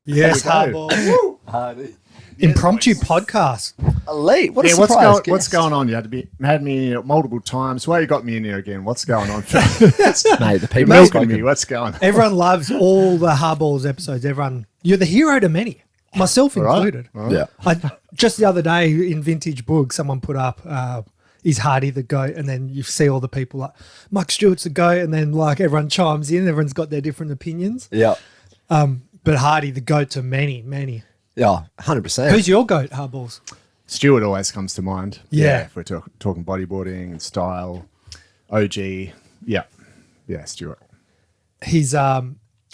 Yes, Hardballs. Hardy. Impromptu podcast. Elite. What a surprise what's going on? You had me multiple times. Why you got me in here again? What's going on? Mate, the people Milking me. What's going on? Everyone loves all the Hardballs episodes. You're the hero to many, myself included. Right. Yeah. Just the other day in Vintage Book, someone put up, is Hardy the GOAT? And then you see all the people like, Mike Stewart's the GOAT. And then like everyone chimes in. Everyone's got their different opinions. Yeah. But Hardy the GOAT to many, many. Yeah, 100%. Who's your GOAT, Hardballs? Stewart always comes to mind. Yeah. If we're talking bodyboarding and style, OG. Yeah, Stewart. He's I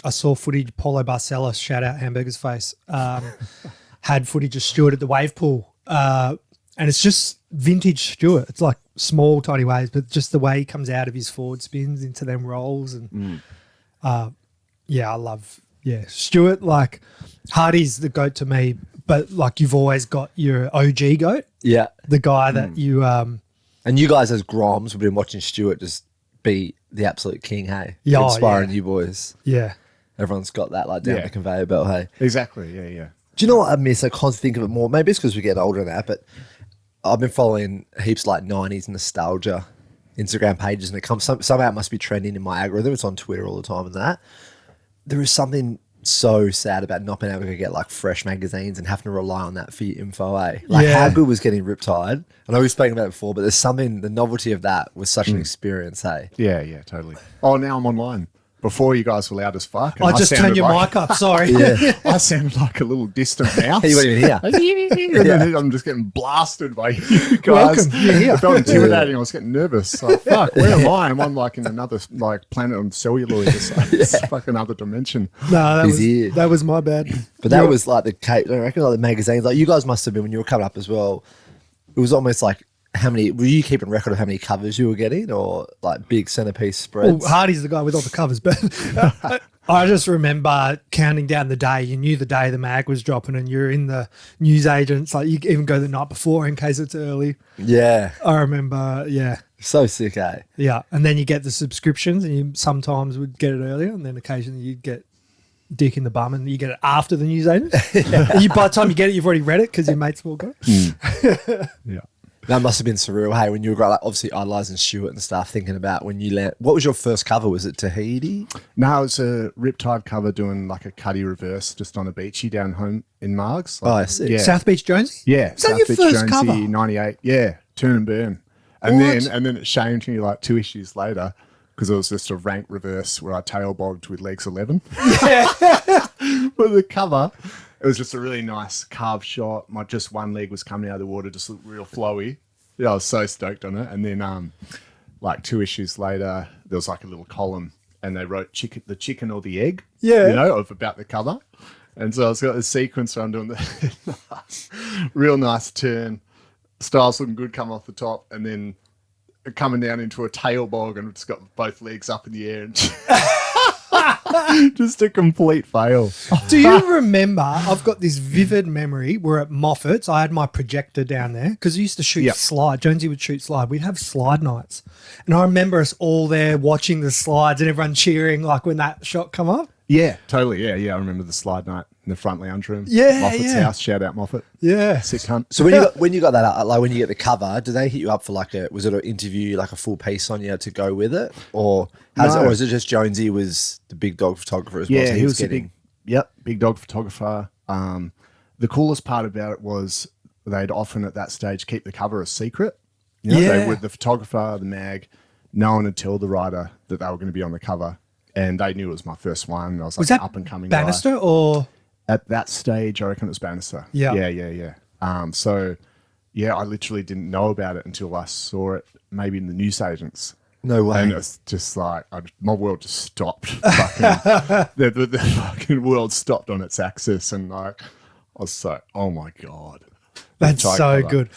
saw footage. Paulo Barcella, shout out Hamburger's Face, had footage of Stewart at the wave pool, and it's just vintage Stewart. It's like small, tiny waves, but just the way he comes out of his forward spins into them rolls, and I love Stewart. Like Hardy's the GOAT to me, but like you've always got your OG GOAT, the guy that you And you guys as Groms have been watching Stewart just be the absolute king, hey? Yeah, Inspiring you boys. Yeah. Everyone's got that like down the conveyor belt, hey? Exactly, yeah. Do you know what I miss? I can't think of it more. Maybe it's because we get older now, but I've been following heaps like 90s nostalgia Instagram pages, and it comes somehow it must be trending in my algorithm. It's on Twitter all the time and that. There is something so sad about not being able to get like fresh magazines and having to rely on that for your info, eh? Like how good was getting Riptide? I know we've spoken about it before, but there's something, the novelty of that was such an experience, hey? Yeah, totally. Oh, now I'm online. Before you guys were loud as fuck. I just turned your mic up, sorry. I sounded like a little distant mouse. You weren't even here. And then I'm just getting blasted by you guys. Welcome. You're here. I felt intimidating. I was getting nervous. Like, fuck, where am I? I'm on like in another like planet on celluloid or something. It's fucking another dimension. No, He's here. that was my bad. But that was like the Cape, I reckon like the magazines, like you guys must have been when you were coming up as well. It was almost like how many, were you keeping record of how many covers you were getting or like big centerpiece spreads? Well, Hardy's the guy with all the covers, but I just remember counting down the day. You knew the day the mag was dropping and you're in the newsagents. Like you even go the night before in case it's early. Yeah. I remember, So sick, eh? Yeah. And then you get the subscriptions and you sometimes would get it earlier and then occasionally you'd get dick in the bum and you get it after the newsagent. By the time you get it, you've already read it because your mates will go. Yeah. That must have been surreal, hey, when you were like obviously idolising Stewart and stuff, thinking about when you land. What was your first cover? Was it Tahiti? No, it was a Riptide cover doing like a cuddy reverse just on a beachy down home in Margs. Like, I see. Yeah. South Beach Jonesy? Yeah. Is that your first cover? 98. Yeah. Turn and burn. And then it shamed me like 2 issues later because it was just a rank reverse where I tail bogged with legs 11. Yeah. But the cover, it was just a really nice carved shot. My just one leg was coming out of the water, just looked real flowy. Yeah, I was so stoked on it. And then like 2 issues later, there was like a little column and they wrote the chicken or the egg, of about the cover. And so I've got a sequence where I'm doing the real nice turn. Style's looking good coming off the top and then coming down into a tail bog and it's got both legs up in the air and just a complete fail. Do you remember, I've got this vivid memory, we're at Moffat's, I had my projector down there because I used to shoot slide. Jonesy would shoot slide. We'd have slide nights. And I remember us all there watching the slides and everyone cheering like when that shot come up. Yeah, totally. Yeah. I remember the slide night in the front lounge room. Yeah, Moffat's house. Shout out Moffat. Yeah. Sick cunt. So when you got that out, like when you get the cover, do they hit you up for like was it an interview, like a full piece on you to go with it? Or or is it just Jonesy was the big dog photographer as well? Yeah, so he was a big dog photographer. The coolest part about it was they'd often at that stage keep the cover a secret. They would, the photographer, the mag, no one would tell the writer that they were going to be on the cover. And they knew it was my first one. I was like that up and coming Bannister guy. or? At that stage, I reckon it was Bannister. Yeah. I literally didn't know about it until I saw it maybe in the newsagents. No way. And it's just like, my world just stopped. the fucking world stopped on its axis. And like, I was so, oh my God. That's so good.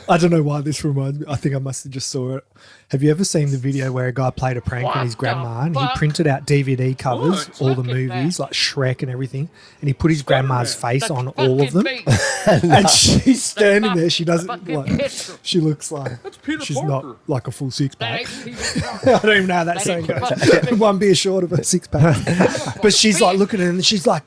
I don't know why this reminds me. I think I must have just saw it. Have you ever seen the video where a guy played a prank on his grandma and he printed out DVD covers, all the movies, like Shrek and everything, and he put his grandma's face on all of them? And she's standing there. She doesn't like. She looks like she's not like a full six pack. I don't even know how that saying goes. One beer short of a six pack. But she's like looking at him and she's like,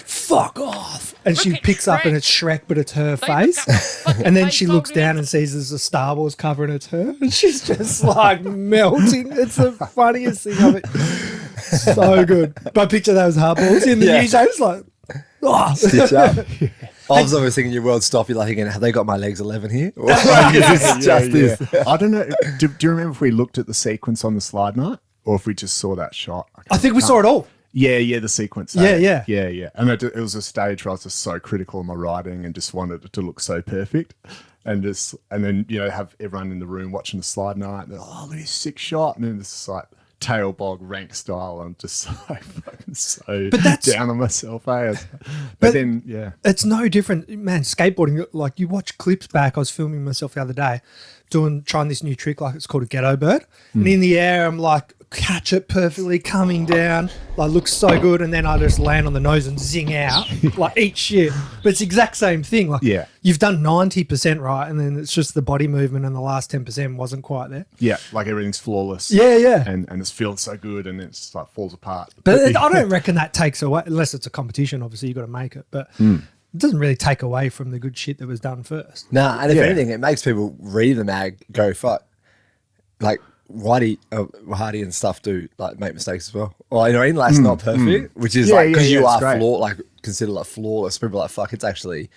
fuck off. And she picks up and it's Shrek, but it's her face. And then she looks down and sees there's a Star Wars cover and it's her. And she's just like melting. It's the funniest thing of it. So good. But I picture those hardballs in the news. I was like, oh. Stitch up. I was always thinking your world stop. You're like, again, have they got my legs 11 here? Or is this just this? I don't know. Do you remember if we looked at the sequence on the slide night or if we just saw that shot? I think we saw it all. Yeah, the sequence. Yeah. And it was a stage where I was just so critical of my writing and just wanted it to look so perfect. And then, have everyone in the room watching the slide night. And look at this sick shot. And then it's like tail bog rank style. I'm just so fucking down on myself. But then, yeah. It's no different. Man, skateboarding, like you watch clips back. I was filming myself the other day trying this new trick, like it's called a ghetto bird. And in the air, I'm like, catch it perfectly coming down, like looks so good, and then I just land on the nose and zing out, like eat shit. But it's the exact same thing. Like you've done 90% right, and then it's just the body movement, and the last 10% wasn't quite there. Yeah, like everything's flawless. Yeah. And it's feels so good, and it's like falls apart. But I don't reckon that takes away, unless it's a competition. Obviously, you got to make it, but. It doesn't really take away from the good shit that was done first. Nah, and if anything, it makes people read the mag, go, fuck. Like, Hardy and stuff do like make mistakes as well. Or, like, it's not perfect, which is like, because you are considered like flawless. People are like, fuck, that's actually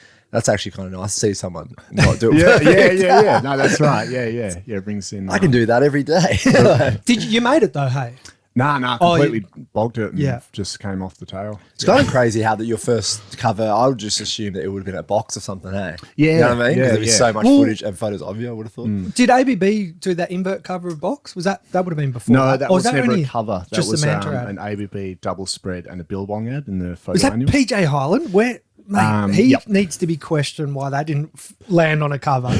kind of nice to see someone not do it perfect. Yeah. No, that's right. Yeah. It brings in. I can do that every day. You made it though, hey? Nah, completely bogged it and just came off the tail. It's kind of crazy how that your first cover, I would just assume that it would have been a box or something, hey? Yeah. You know what I mean? Because there'd be so much footage and photos of you, I would have thought. Did ABB do that invert cover of box? Was that would have been before? No, that was never a cover. That just was the Manta ad. An ABB double spread and a Billabong ad in the photo Was that manual. PJ Highland? Where... Mate, he needs to be questioned why that didn't land on a cover.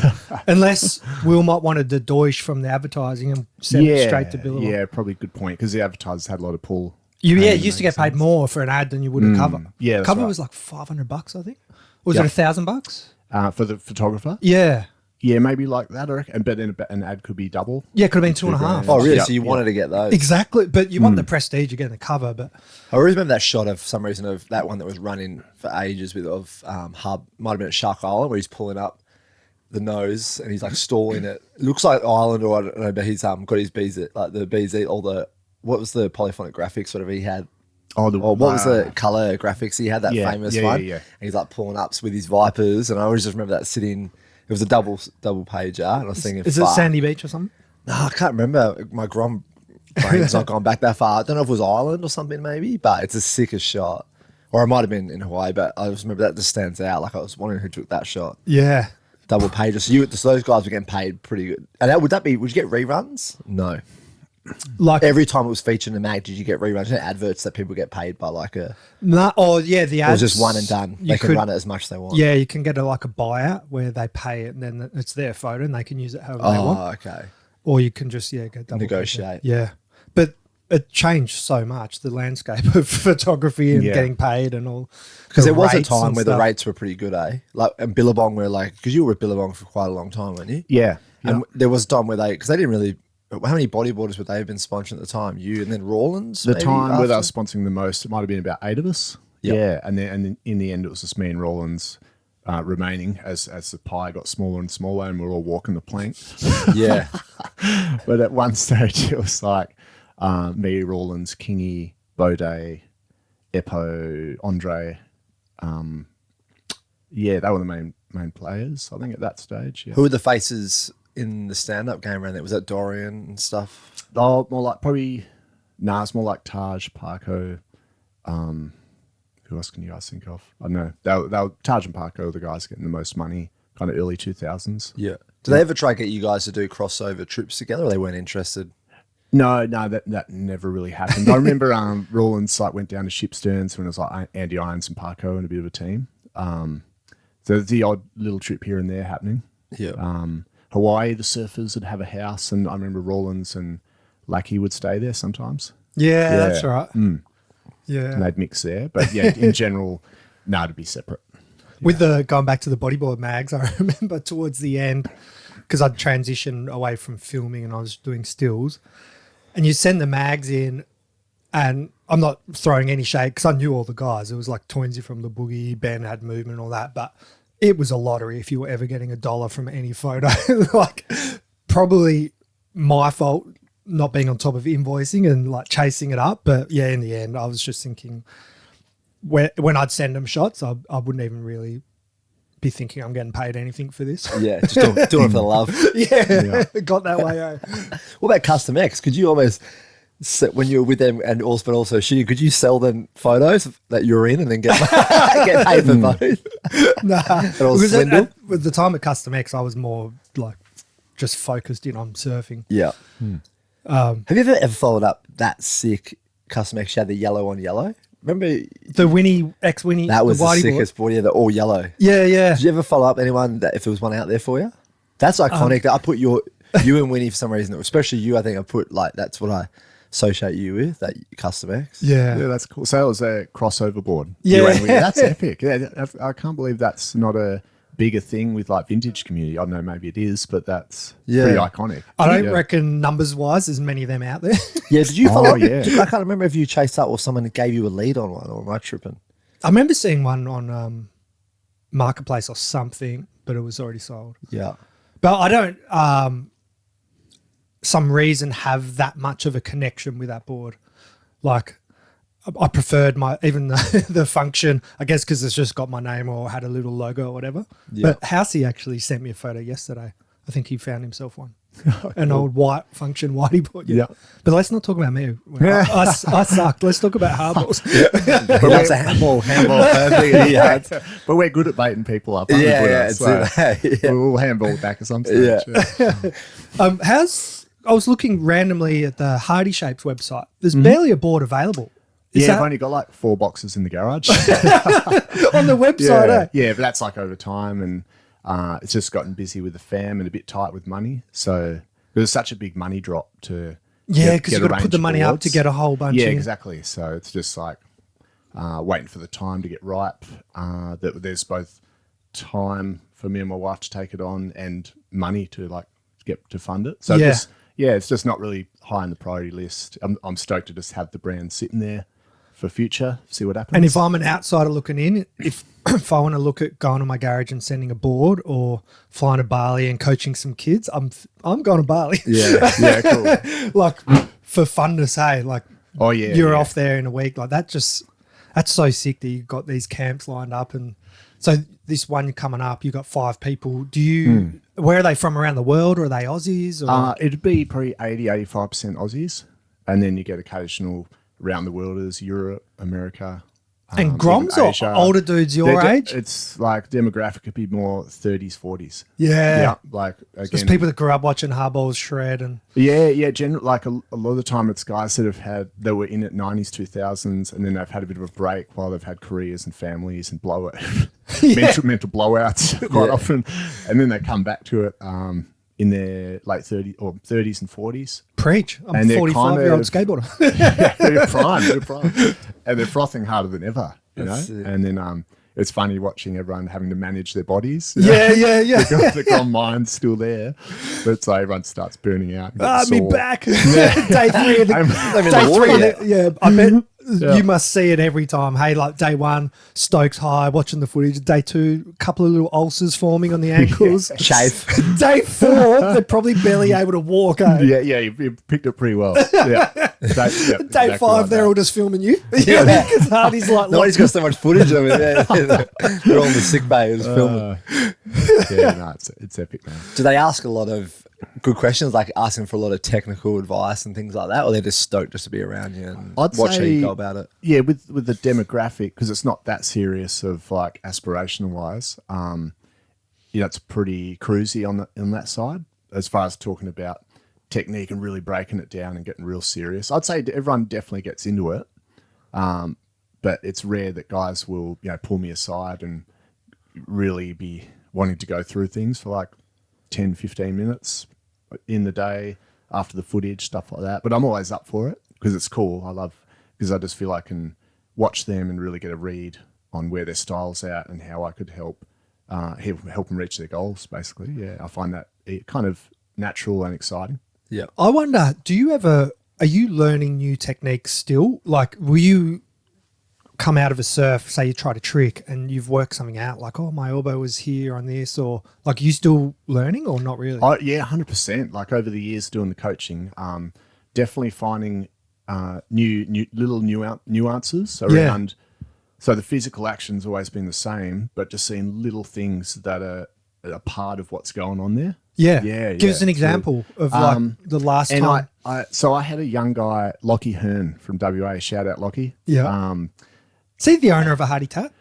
Unless Wilmot wanted the doish from the advertising and sent it straight to Billabong. Yeah, probably a good point, because the advertisers had a lot of pull. You used to get paid more for an ad than you would a cover. Yeah, that's cover right. was like $500, I think. Or was it $1,000? For the photographer? Yeah. Yeah, maybe like that, I reckon. But then an ad could be double. Yeah, it could have been $2.5. Oh, really? So you wanted to get those? Exactly. But you want the prestige, you're getting the cover. But I always remember that shot of some reason of that one that was running for ages Hub, might have been at Shark Island, where he's pulling up the nose and he's like stalling it. It looks like Island, or I don't know, but he's got his BZ, like the BZ, what was the polyphonic graphics, whatever he had. What was the color graphics? He had that famous one. Yeah. And he's like pulling ups with his Vipers. And I always just remember that sitting. It was a double pager, and I was thinking, is it Sandy Beach or something? No, I can't remember. My brain's not gone back that far. I don't know if it was Ireland or something, maybe, but it's the sickest shot. Or it might have been in Hawaii, but I just remember that just stands out. Like, I was wondering who took that shot. Yeah. Double pager. So those guys were getting paid pretty good. And would you get reruns? No. Like every time it was featured in the mag, did you get reruns? Adverts that people get paid by like a... No, the ads. Or just one and done. They can run it as much as they want. Yeah, you can get a buyout where they pay it and then it's their photo and they can use it however they want. Oh, okay. Or you can just, go double negotiate. Yeah. But it changed so much, the landscape of photography and getting paid and all. Because there was a time where the rates were pretty good, eh? Like, and Billabong were like... Because you were with Billabong for quite a long time, weren't you? Yeah. And there was a time where because they didn't really... How many bodyboarders would they have been sponsoring at the time? You and then Rawlins? The time where they were sponsoring the most, it might have been about 8 of us. Yep. Yeah, and then in the end, it was just me and Rawlins remaining as the pie got smaller and smaller, and we're all walking the plank. Yeah. But at one stage, it was like me, Rawlins, Kingy, Bode, Eppo, Andre. They were the main players, I think, at that stage. Yeah. Who were the faces in the stand-up game around there? Was that Dorian and stuff? Oh, more like probably... it's more like Taj, Parko. Who else can you guys think of? I don't know. They were Taj and Parko were the guys getting the most money, kind of early 2000s. Yeah. Did they ever try to get you guys to do crossover trips together, or they weren't interested? No, that never really happened. I remember Rawlins went down to Shipsterns when it was like Andy Irons and Parko and a bit of a team. So the odd little trip here and there happening. Yeah. Hawaii, the surfers would have a house, and I remember Rawlins and Lackey would stay there sometimes. Yeah, that's right. Yeah. And they'd mix there. But yeah, in general, to be separate. With going back to the bodyboard mags, I remember towards the end, because I'd transitioned away from filming and I was doing stills, and you send the mags in, and I'm not throwing any shade because I knew all the guys. It was like Toinzy from the Boogie, Ben had movement and all that, but it was a lottery if you were ever getting $1 from any photo. Like probably my fault not being on top of invoicing and like chasing it up. But yeah, in the end, I was just thinking when I'd send them shots, I wouldn't even really be thinking I'm getting paid anything for this. Yeah, just doing it for the love. Yeah, got that way. What about Custom X? Could you almost, when you were with them and also shooting, could you sell them photos that you're in and then get paid for both? Nah, because with the time at Custom X, I was more like just focused in on surfing. Yeah. Have you ever followed up that sick Custom X? You had the yellow on yellow. Remember the Winnie X-Winnie? That was the board? sickest board. Yeah, the all yellow. Yeah. Did you ever follow up anyone that if there was one out there for you? That's iconic. I put you and Winnie for some reason, especially you. I think I put like that's what I associate you with, that Custom X. Yeah, that's cool. So it was a crossover board. Yeah, that's epic. Yeah, I can't believe that's not a bigger thing with like vintage community. I don't know, maybe it is, but that's pretty iconic. I don't reckon numbers wise there's many of them out there. Yeah, did you follow up? Yeah. I can't remember if you chased up or someone gave you a lead on one, or am I tripping? I remember seeing one on Marketplace or something, but it was already sold. Yeah. But I don't some reason have that much of a connection with that board. Like I preferred even the function, I guess because it's just got my name or had a little logo or whatever. Yeah. But Housey actually sent me a photo yesterday. I think he found himself one. An old white function whitey board. Yeah. But let's not talk about me. I sucked. Let's talk about hardballs. But that's a handball. But we're good at baiting people up. We'll handball back at some stage. Yeah. I was looking randomly at the Hardy Shapes website. There's barely a board available. I've only got like 4 boxes in the garage. On the website, Yeah, but that's like over time, and it's just gotten busy with the fam and a bit tight with money. So there's such a big money drop to because you've got to put the money up to get a whole bunch. Yeah, exactly. So it's just like waiting for the time to get ripe. That there's both time for me and my wife to take it on and money to like get to fund it. So it's just not really high on the priority list. I'm stoked to just have the brand sitting there for future, see what happens. And if I'm an outsider looking in, if I want to look at going to my garage and sending a board or flying to Bali and coaching some kids, I'm going to Bali. Yeah, cool. Like for funness, hey, like you're off there in a week. Like that's so sick that you've got these camps lined up. And so this one coming up, you've got 5 people. Where are they from around the world, or are they Aussies? Or? It'd be probably 80-85% Aussies. And then you get occasional around the worlders, Europe, America. And Groms or older dudes your age? It's like demographic could be more 30s, 40s. Yeah. Like again, just people that grew up watching Hardballs shred and like a lot of the time it's guys that were in at 90s, 2000s, and then they've had a bit of a break while they've had careers and families and mental blowouts quite often, and then they come back to it in their late 30s or 30s and 40s. Preach. I'm a 45-year-old skateboarder. They're prime. And they're frothing harder than ever, you know? And then it's funny watching everyone having to manage their bodies. Yeah. The gone mind's still there. But it's like everyone starts burning out. Me back. Day 3 of the I bet you must see it every time. Hey, like day 1, Stokes high, watching the footage. Day 2, a couple of little ulcers forming on the ankles. Chafe. Day 4, they're probably barely able to walk. Yeah, you picked it pretty well. Yeah. Day 5, they're all just filming you. Because Hardy's like, nobody's got so much footage of it. They're all in the sick bay just filming. It's epic, man. Do they ask a lot of good questions, like asking for a lot of technical advice and things like that, or they're just stoked just to be around you and watch how you go about it? Yeah, with the demographic, because it's not that serious of like aspirational wise. It's pretty cruisy on that side as far as talking about technique and really breaking it down and getting real serious. I'd say everyone definitely gets into it, but it's rare that guys will pull me aside and really be wanting to go through things for like 10, 15 minutes in the day after the footage, stuff like that. But I'm always up for it because it's cool. Because I just feel I can watch them and really get a read on where their style's at and how I could help them reach their goals, basically. Yeah, I find that kind of natural and exciting. Yeah. I wonder, do you ever are you learning new techniques still? Like, will you come out of a surf, say you tried a trick and you've worked something out, like, oh, my elbow was here on this, or like, are you still learning or not really? Yeah, 100%. Like over the years doing the coaching, definitely finding new little nuances around. So the physical action's always been the same, but just seeing little things that are a part of what's going on there. Yeah. Give us an example of like the last time. So I had a young guy, Lockie Hearn from WA. Shout out Lockie. Yeah. Is he the owner of a Hardy Tap?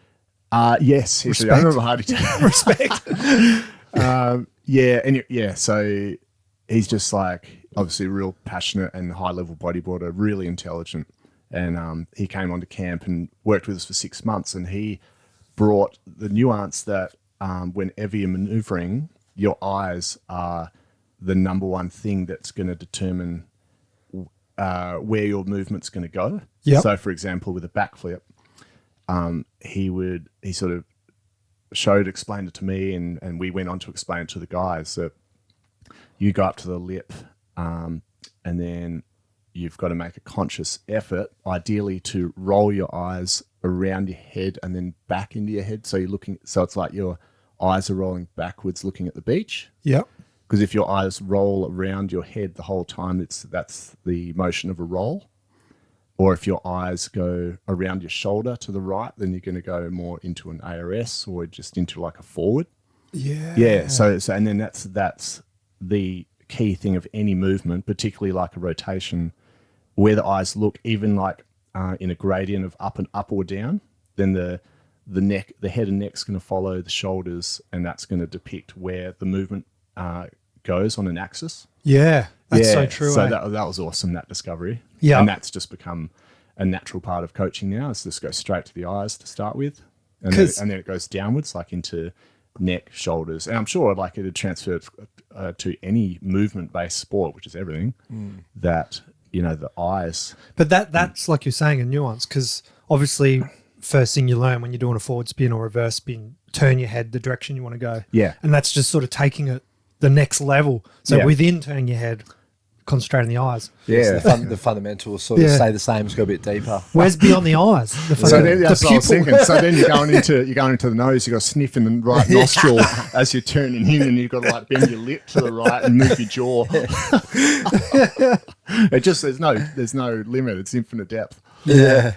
Yes, he's the owner of a Hardy Tap. Respect. So he's just like obviously real passionate and high level bodyboarder, really intelligent. And he came onto camp and worked with us for 6 months, and he brought the nuance that whenever you're maneuvering, your eyes are the number one thing that's going to determine where your movement's going to go. Yep. So, for example, with a backflip, he sort of explained it to me, and we went on to explain it to the guys that you go up to the lip, and then you've got to make a conscious effort, ideally to roll your eyes around your head and then back into your head. So it's like your eyes are rolling backwards looking at the beach. Yep. Because if your eyes roll around your head the whole time, that's the motion of a roll. Or if your eyes go around your shoulder to the right, then you're going to go more into an ARS or just into like a forward. Yeah. Yeah. So and then that's the key thing of any movement, particularly like a rotation, where the eyes look, even like in a gradient of up or down, then the head and neck's going to follow the shoulders, and that's going to depict where the movement goes on an axis. Yeah, that's so true. So that was awesome, that discovery. Yeah, and that's just become a natural part of coaching now. Is just go straight to the eyes to start with, and then it goes downwards, like into neck, shoulders, and I'm sure like it had transferred to any movement-based sport, which is everything. That the eyes. But that's like you're saying, a nuance, because obviously first thing you learn when you're doing a forward spin or reverse spin, turn your head the direction you want to go. Yeah. And that's just sort of taking it the next level. So within turning your head, concentrate on the eyes. Yeah. The fundamentals sort of stay the same, just go a bit deeper. Where's beyond the eyes? So then, that's what I was thinking. So then you're going into the nose, you've got to sniff in the right nostril as you're turning in, and you've got to like bend your lip to the right and move your jaw. It just there's no limit. It's infinite depth. Yeah.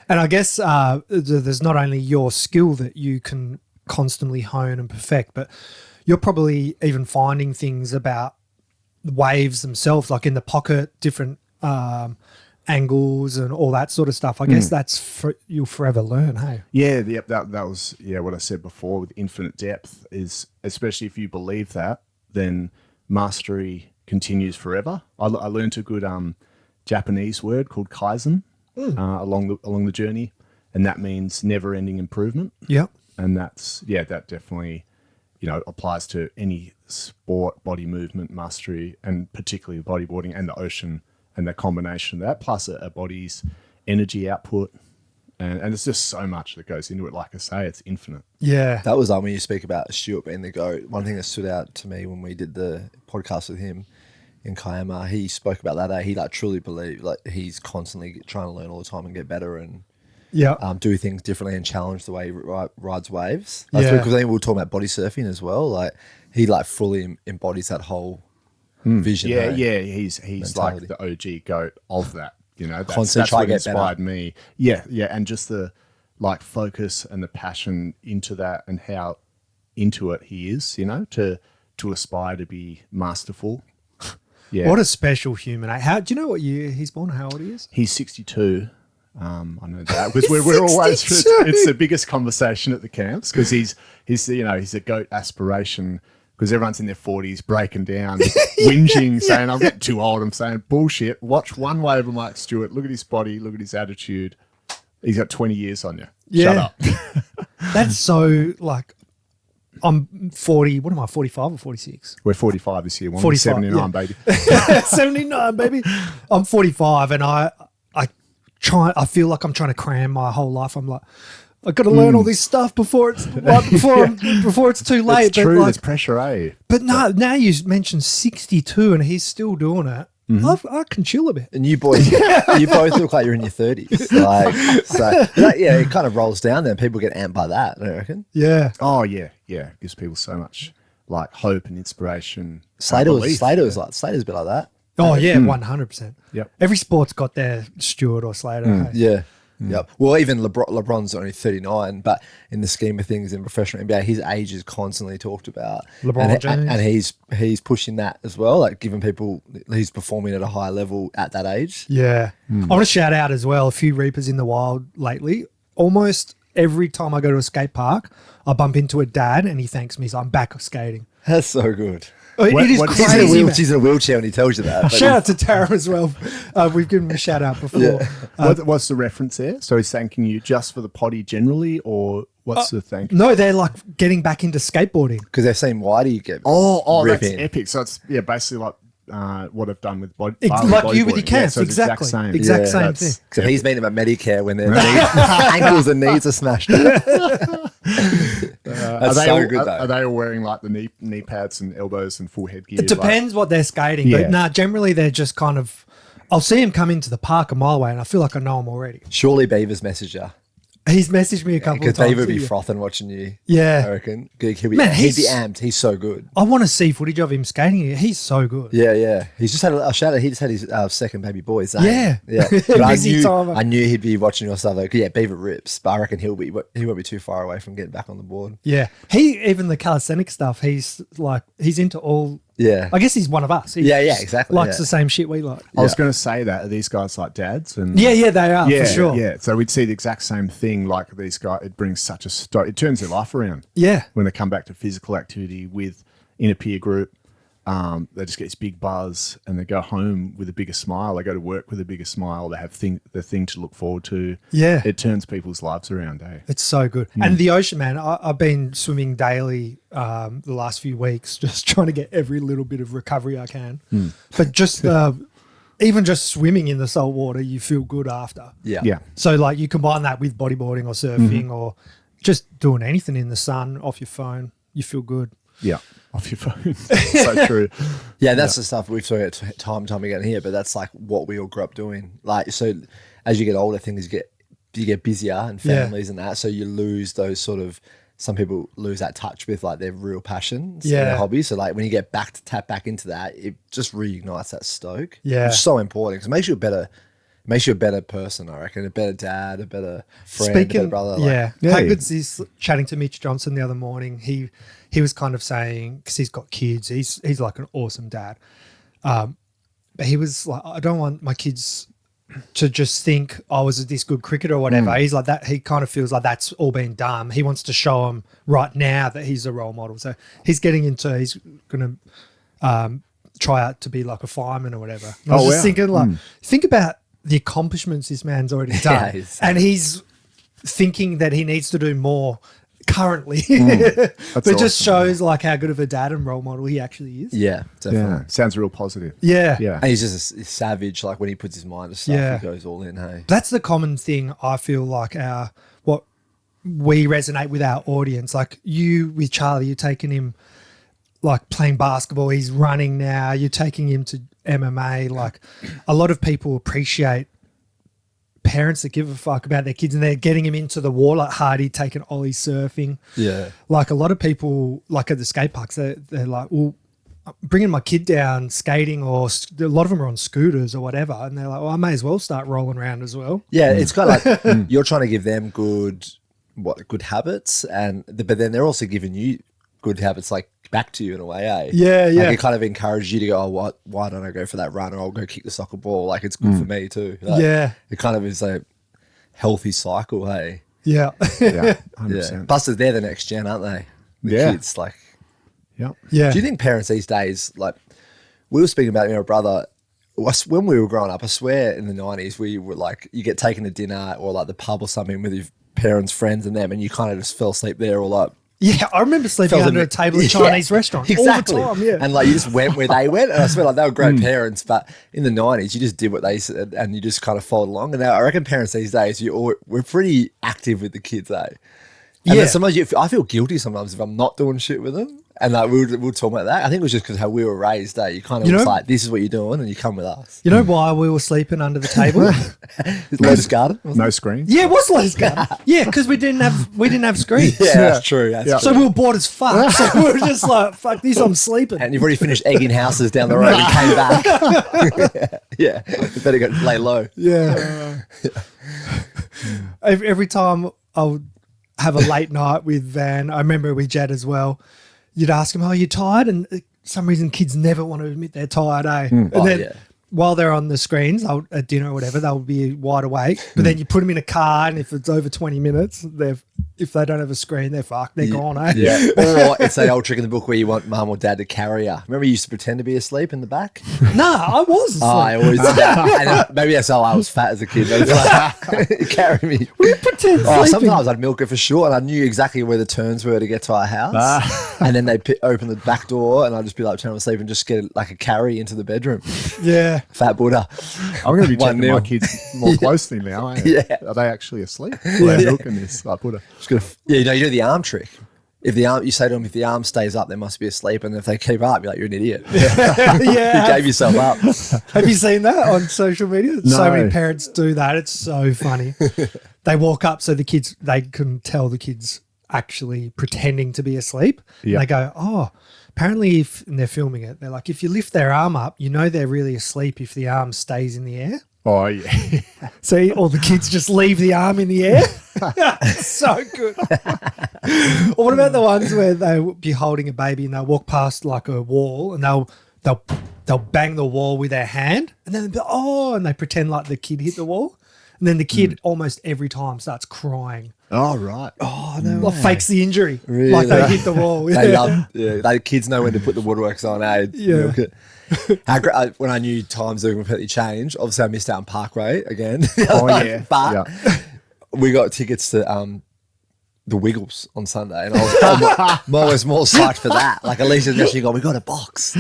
And I guess there's not only your skill that you can constantly hone and perfect, but you're probably even finding things about the waves themselves, like in the pocket, different angles and all that sort of stuff. I guess that's you'll forever learn, hey? Yeah, that was what I said before with infinite depth is, especially if you believe that, then mastery continues forever. I learned a good Japanese word called kaizen along the journey, and that means never-ending improvement. Yep. And that definitely applies to any sport, body movement, mastery, and particularly bodyboarding and the ocean, and the combination of that, plus a body's energy output. And there's just so much that goes into it. Like I say, it's infinite. Yeah. That was when you speak about Stewart being the GOAT. One thing that stood out to me when we did the podcast with him in Kiama, he spoke about that. He like truly believed like he's constantly trying to learn all the time and get better and do things differently and challenge the way he rides waves. Because then we were talking about body surfing as well. Like he like fully embodies that whole vision. Yeah. He's mentality. Like the OG GOAT of that. That's what inspired me. Yeah, and just the like focus and the passion into that, and how into it he is. To aspire to be masterful. Yeah. What a special human. How do you know what year he's born? How old he is? He's 62. I know that because we're always it's the biggest conversation at the camps because he's a GOAT aspiration. Because everyone's in their 40s breaking down, whinging, saying, I'm getting too old. I'm saying, bullshit. Watch one wave of Mike Stewart. Look at his body. Look at his attitude. He's got 20 years on you. Shut up. That's so, like, I'm 40. What am I, 45 or 46? We're 45 this year. 45, 79, baby. 79, baby. I'm 45, and I feel like I'm trying to cram my whole life. I'm like, I've got to learn all this stuff before it's before it's too late. It's true. There's pressure, eh? But no, now you mentioned 62 and he's still doing it. I can chill a bit. And you boys, you both look like you're in your 30s. Like, so that, yeah, it kind of rolls down there. People get amped by that, I reckon. Yeah. Oh yeah, yeah. It gives people so much like hope and inspiration. Slater's belief. Slater's a bit like that. Oh yeah, 100%. Yep. Every sport's got their Stewart or Slater. Hey? Yeah. Yep. Well, even LeBron's only 39, but in the scheme of things in professional NBA, his age is constantly talked about. LeBron James. And he's pushing that as well, like giving people, he's performing at a high level at that age. Yeah. I want to shout out as well a few Reapers in the wild lately. Almost every time I go to a skate park, I bump into a dad and he thanks me, so I'm back skating. That's so good. It is crazy. He's in a wheelchair when he tells you that. But Shout out to Tara as well. We've given him a shout out before. Yeah. What's the reference there? So he's thanking you just for the potty generally, or what's the thank? No, they're like getting back into skateboarding. because they've seen Whitey get That's ripping. epic. So it's basically like what I've done with Like bodyboarding. you with your Yeah, camps. so it's Exactly. same. Exact Yeah, same that's- thing. So he's been at Medicare when their ankles and knees are smashed. That's so good though. Are they all wearing like the knee pads and elbows and full headgear? It depends what they're skating. Yeah. But nah, generally they're just kind of, I'll see him come into the park a mile away and I feel like I know him already. Surely Beaver's messaged you. He's messaged me a couple of Because times. Beaver would be yeah. frothing watching you. I Yeah. reckon. He'd be Man, amped. He's so good. I want to see footage of him skating. He's so good. Yeah, yeah. He's just had a shout out. He just had his second baby boy. Zane. Yeah. Yeah. But Busy time. I knew he'd be watching your stuff though. Yeah, Beaver rips, but I reckon he won't be too far away from getting back on the board. Yeah. Even the calisthenic stuff, he's into all. Yeah. I guys he's one of us. He Yeah, exactly, Likes yeah. the same shit we like. I was going to say that. Are these guys like dads? And Yeah, they are for sure. Yeah. So we'd see the exact same thing. Like these guys, it brings such a it turns their life around. Yeah. When they come back to physical activity in a peer group, they just get this big buzz and they go home with a bigger smile. They go to work with a bigger smile. They have the thing to look forward to. Yeah. It turns people's lives around. It's so good. And the ocean, man, I've been swimming daily the last few weeks, just trying to get every little bit of recovery I can. But just even just swimming in the salt water, you feel good after. Yeah. Yeah. So like you combine that with bodyboarding or surfing or just doing anything in the sun off your phone, you feel good. Yeah. Off your phone. So true. Yeah, that's the stuff we've talked about time and time again here, but that's like what we all grew up doing. Like, so as you get older, things you get busier and families and that, so you lose those sort of, some people lose that touch with like their real passions and their hobbies. So like when you get back to tap back into that, it just reignites that stoke. Yeah. Which is so important because it makes you a better person, I reckon, a better dad, a better friend, a Speaking, better brother. How good's this? Chatting to Mitch Johnson the other morning, he was kind of saying, because he's got kids, he's like an awesome dad, but he was like, I don't want my kids to just think I was this good cricketer or whatever. He's like that. He kind of feels like that's all been done. He wants to show them right now that he's a role model. So he's going to try out to be like a fireman or whatever. And I was just thinking, like, think about the accomplishments this man's already done, and he's thinking that he needs to do more currently. But it just shows like how good of a dad and role model he actually is. Yeah, definitely. Yeah. Sounds real positive. Yeah. And he's just a savage. Like when he puts his mind to stuff, he goes all in. Hey, That's the common thing I feel like what we resonate with our audience. Like you with Charlie, you're taking him like playing basketball. He's running now. You're taking him to MMA. Like a lot of people appreciate parents that give a fuck about their kids and they're getting him into the water, like Hardy taking Ollie surfing. Yeah. Like a lot of people, like at the skate parks, they're like, well, I'm bringing my kid down skating, or a lot of them are on scooters or whatever. And they're like, well, I may as well start rolling around as well. Yeah, it's kind of like you're trying to give them good habits, but then they're also giving you good habits like back to you in a way, eh? Yeah, yeah. Like it kind of encourages you to go, oh, why don't I go for that run, or I'll go kick the soccer ball? Like it's good for me too. Like, Yeah. it kind of is a healthy cycle, hey. Yeah. Yeah. 100%. Yeah. Plus, they're the next gen, aren't they? The kids, like. Yeah. Yeah. Do you think parents these days, like, we were speaking about, my brother, when we were growing up, I swear in the 90s, we were like, you get taken to dinner or like the pub or something with your parents, friends and them, and you kind of just fell asleep there or like. Yeah, I remember sleeping under a table at a Chinese restaurant exactly. all the time, yeah. And like you just went where they went, and I swear like they were great parents, but in the 90s, you just did what they said and you just kind of followed along. And now I reckon parents these days, we're pretty active with the kids, eh? And then sometimes I feel guilty sometimes if I'm not doing shit with them. And like we were talking about that. I think it was just because how we were raised. You kind of was like, this is what you're doing, and you come with us. You know why we were sleeping under the table? Lotus Garden. No screens. Yeah, it was Lotus Garden. Yeah, because we didn't have screens. Yeah, that's true. That's true. So we were bored as fuck. So we were just like, fuck this, I'm sleeping. And you've already finished egging houses down the road and came back. yeah. You better go lay low. Yeah. Every time I would have a late night with Van, I remember with Jed as well, you'd ask him, "Oh, you tired?" And for some reason kids never want to admit they're tired, eh? And then while they're on the screens, at dinner or whatever, they'll be wide awake. But then you put them in a car, and if it's over 20 minutes, if they don't have a screen, they're fucked. They're gone, eh? Yeah. Or it's that old trick in the book where you want mum or dad to carry you. Remember you used to pretend to be asleep in the back? Nah, I was asleep. Oh, I always did that. And maybe that's how I was fat as a kid. I was like, carry me. We pretend sleeping. Sometimes I'd milk it for sure, and I knew exactly where the turns were to get to our house. And then they'd open the back door, and I'd just be like trying to sleep and just get like a carry into the bedroom. Yeah. Fat Buddha. I'm going to be checking my kids more closely now. Yeah. Are they actually asleep? They're milking this like Buddha. You do the arm trick. If the arm, you say to them, if the arm stays up, they must be asleep, and if they keep up, you're like, you're an idiot. Yeah. You gave yourself up. Have you seen that on social media? No. So many parents do that. It's so funny. They walk up so they can tell the kids actually pretending to be asleep. Yeah. And they go, "Oh, apparently," and they're filming it, they're like, if you lift their arm up, you know they're really asleep if the arm stays in the air. Oh, yeah. So all the kids just leave the arm in the air. So good. Or what about the ones where they'll be holding a baby and they'll walk past like a wall and they'll bang the wall with their hand and then they'll be, oh, and they pretend like the kid hit the wall. And then the kid almost every time starts crying. Oh, right. Oh, no. Like fakes the injury. Really? Like they hit the wall. They kids know when to put the woodworks on, eh? Yeah. Milk it. When I knew times were completely changed, obviously I missed out on Parkway again. Oh, yeah. But we got tickets to the Wiggles on Sunday, and I was more psyched for that. Like Alicia's actually gone, we got a box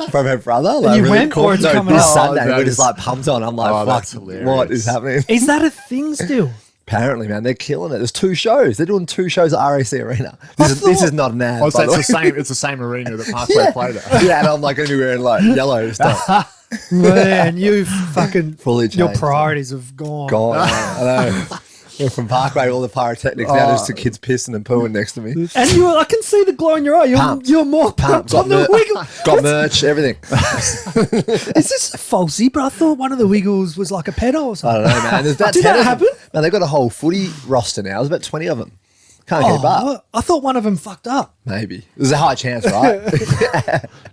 from her brother. Like, you really went cool. or it's No, coming this up? Sunday, Oh, we're just like pumped on. I'm like, that's fuck, hilarious. what is happening? Is that a thing still? Apparently, man, they're killing it. There's 2 shows. They're doing 2 shows at RAC Arena. This is not an ad. Oh, so by the way. it's the same arena that Parkway played at. Yeah, and I'm like going to be wearing like yellow stuff. Man, you fucking Fully your changed. priorities have gone. God, I know. Went from Parkway, all the pyrotechnics, now just to kids pissing and pooing next to me. And I can see the glow in your eye. You're more pumped on the Wiggle. Got merch, everything. Is this a falsy? But I thought one of the Wiggles was like a pedo or I something. don't know, man. There's about Did 10 that of them. happen? Man, they've got a whole footy roster now. There's about 20 of them. Can't keep up. I thought one of them fucked up. Maybe. There's a high chance, right?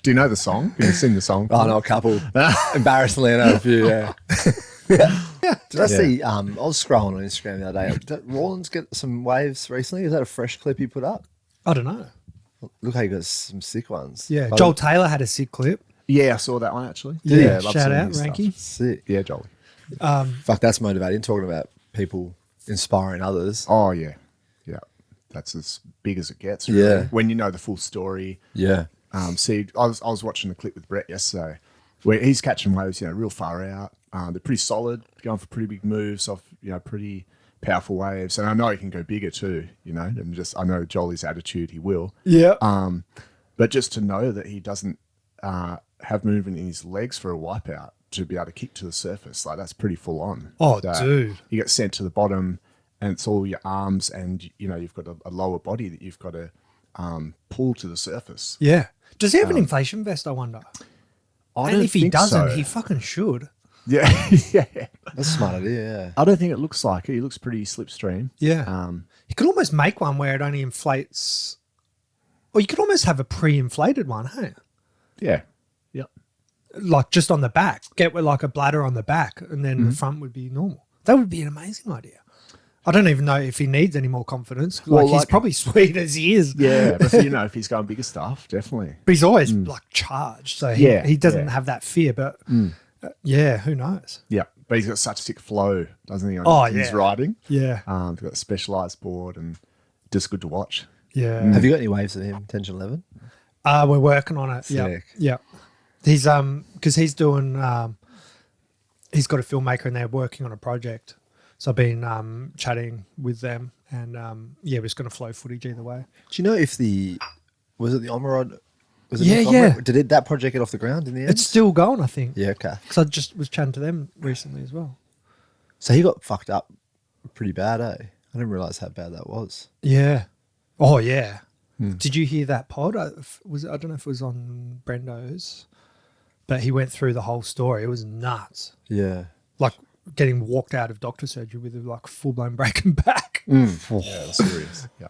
Do you know the song? Can you sing the song? I know a couple. Embarrassingly, I know a few, yeah. Did I see, I was scrolling on Instagram the other day. Did Rawlins get some waves recently? Is that a fresh clip you put up? I don't know. Look how you got some sick ones. Yeah, Joel Taylor had a sick clip. Yeah, I saw that one actually. Yeah, love shout seeing out, his stuff. Ranky. Sick. Yeah, Jolly. Fuck, that's motivating. Talking about people inspiring others. Oh, yeah. Yeah. That's as big as it gets. Really. Yeah. When you know the full story. Yeah. See, I was watching the clip with Brett yesterday where he's catching waves, real far out. They're pretty solid, going for pretty big moves off, pretty powerful waves. And I know he can go bigger too, and I know Jolly's attitude, he will. Yeah. But just to know that he doesn't have movement in his legs for a wipeout to be able to kick to the surface, like that's pretty full on. Oh, dude. You get sent to the bottom and it's all your arms and, you've got a lower body that you've got to pull to the surface. Yeah. Does he have an inflation vest, I wonder? And if he doesn't, he fucking should. Yeah. Yeah. That's a smart idea, yeah. I don't think it looks like it. He looks pretty slipstream. Yeah. He could almost make one where it only inflates. Or you could almost have a pre-inflated one, hey? Yeah. Yep. Like just on the back. Get with like a bladder on the back and then the front would be normal. That would be an amazing idea. I don't even know if he needs any more confidence. Like he's probably sweet as he is. Yeah, but if he's going bigger stuff, definitely. But he's always like charged. So he doesn't have that fear. But who knows? Yeah, but he's got such sick flow, doesn't he? On his riding. Yeah. He's got a specialised board and just good to watch. Yeah. Have you got any waves of him, Tension 11? We're working on it. Yeah. Sick. Yeah. He's because he's doing he's got a filmmaker and they're working on a project. So I've been chatting with them and we're just going to flow footage either way. Do you know if the Was it the Omerod? Was it Yeah, Nick yeah. Omerod? Did that project get off the ground in the end? It's still going, I think. yeah, okay. Because I just was chatting to them recently as well. So he got fucked up pretty bad, eh? I didn't realise how bad that was. Yeah. Oh, yeah. Did you hear that pod? I don't know if it was on Brendo's, but he went through the whole story. It was nuts. Yeah. Like getting walked out of doctor surgery with a like full-blown breaking back. Yeah, that's serious. Yeah.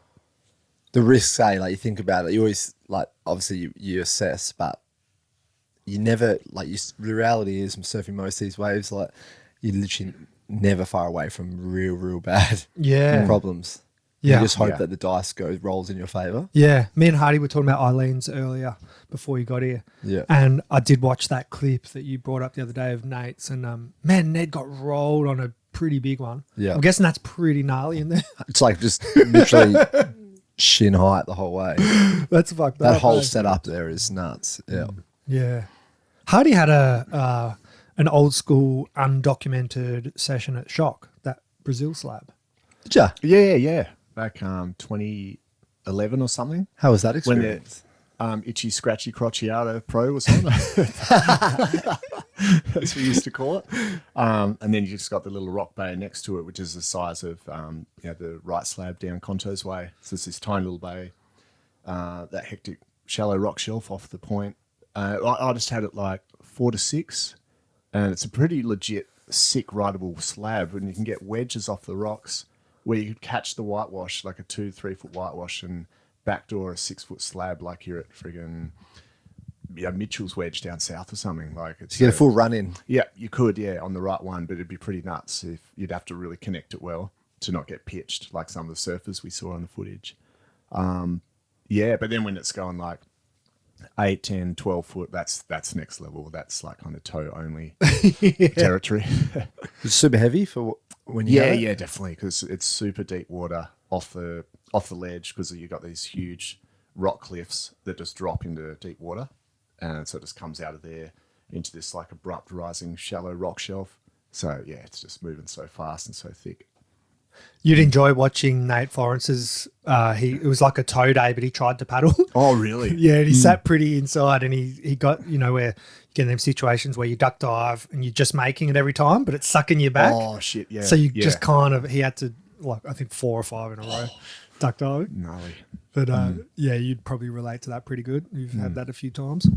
The risks, eh? Like you think about it, you always like obviously you assess, but you never like the reality is from surfing most of these waves, like you're literally never far away from real bad Yeah. problems. Yeah. You just hope Yeah. that the dice rolls in your favour. Yeah. Me and Hardy were talking about Eileen's earlier before you got here. Yeah. And I did watch that clip that you brought up the other day of Nate's, and man, Ned got rolled on a pretty big one. Yeah. I'm guessing that's pretty gnarly in there. It's like just literally shin height the whole way. That's fucked That up. whole eh? setup there is nuts. Yeah. Yeah. Hardy had an old school undocumented session at Shock, that Brazil slab. Did ya? Yeah. Back 2011 or something. How was that When experience? the Itchy Scratchy Crocciato Pro was on. That's what we used to call it. And then you just got the little rock bay next to it, which is the size of the right slab down Conto's Way. So it's this tiny little bay, that hectic shallow rock shelf off the point. I just had it like 4 to 6, and it's a pretty legit sick rideable slab, and you can get wedges off the rocks where you could catch the whitewash, like a 2-3 foot whitewash, and backdoor a 6 foot slab like you're at friggin' Mitchell's Wedge down south or something. Like it's You get a full run in. yeah, you could, on the right one, but it'd be pretty nuts if you'd have to really connect it well to not get pitched like some of the surfers we saw on the footage. But then when it's going like 8, 10, 12 foot, that's next level. That's like kind of toe only territory. It's super heavy for when you have it? Yeah, definitely, because it's super deep water off the ledge, because you got these huge rock cliffs that just drop into deep water, and so it just comes out of there into this like abrupt rising shallow rock shelf. So yeah, it's just moving so fast and so thick. You'd enjoy watching Nate Florence's, it was like a tow day, but he tried to paddle. Oh, really? Yeah, and he sat pretty inside, and he got, where you get in them situations where you duck dive and you're just making it every time, but it's sucking you back. Oh shit, yeah. So you yeah. just kind of, he had to, like, I think 4 or 5 in a row duck diving. gnarly. But yeah, you'd probably relate to that pretty good. You've had that a few times.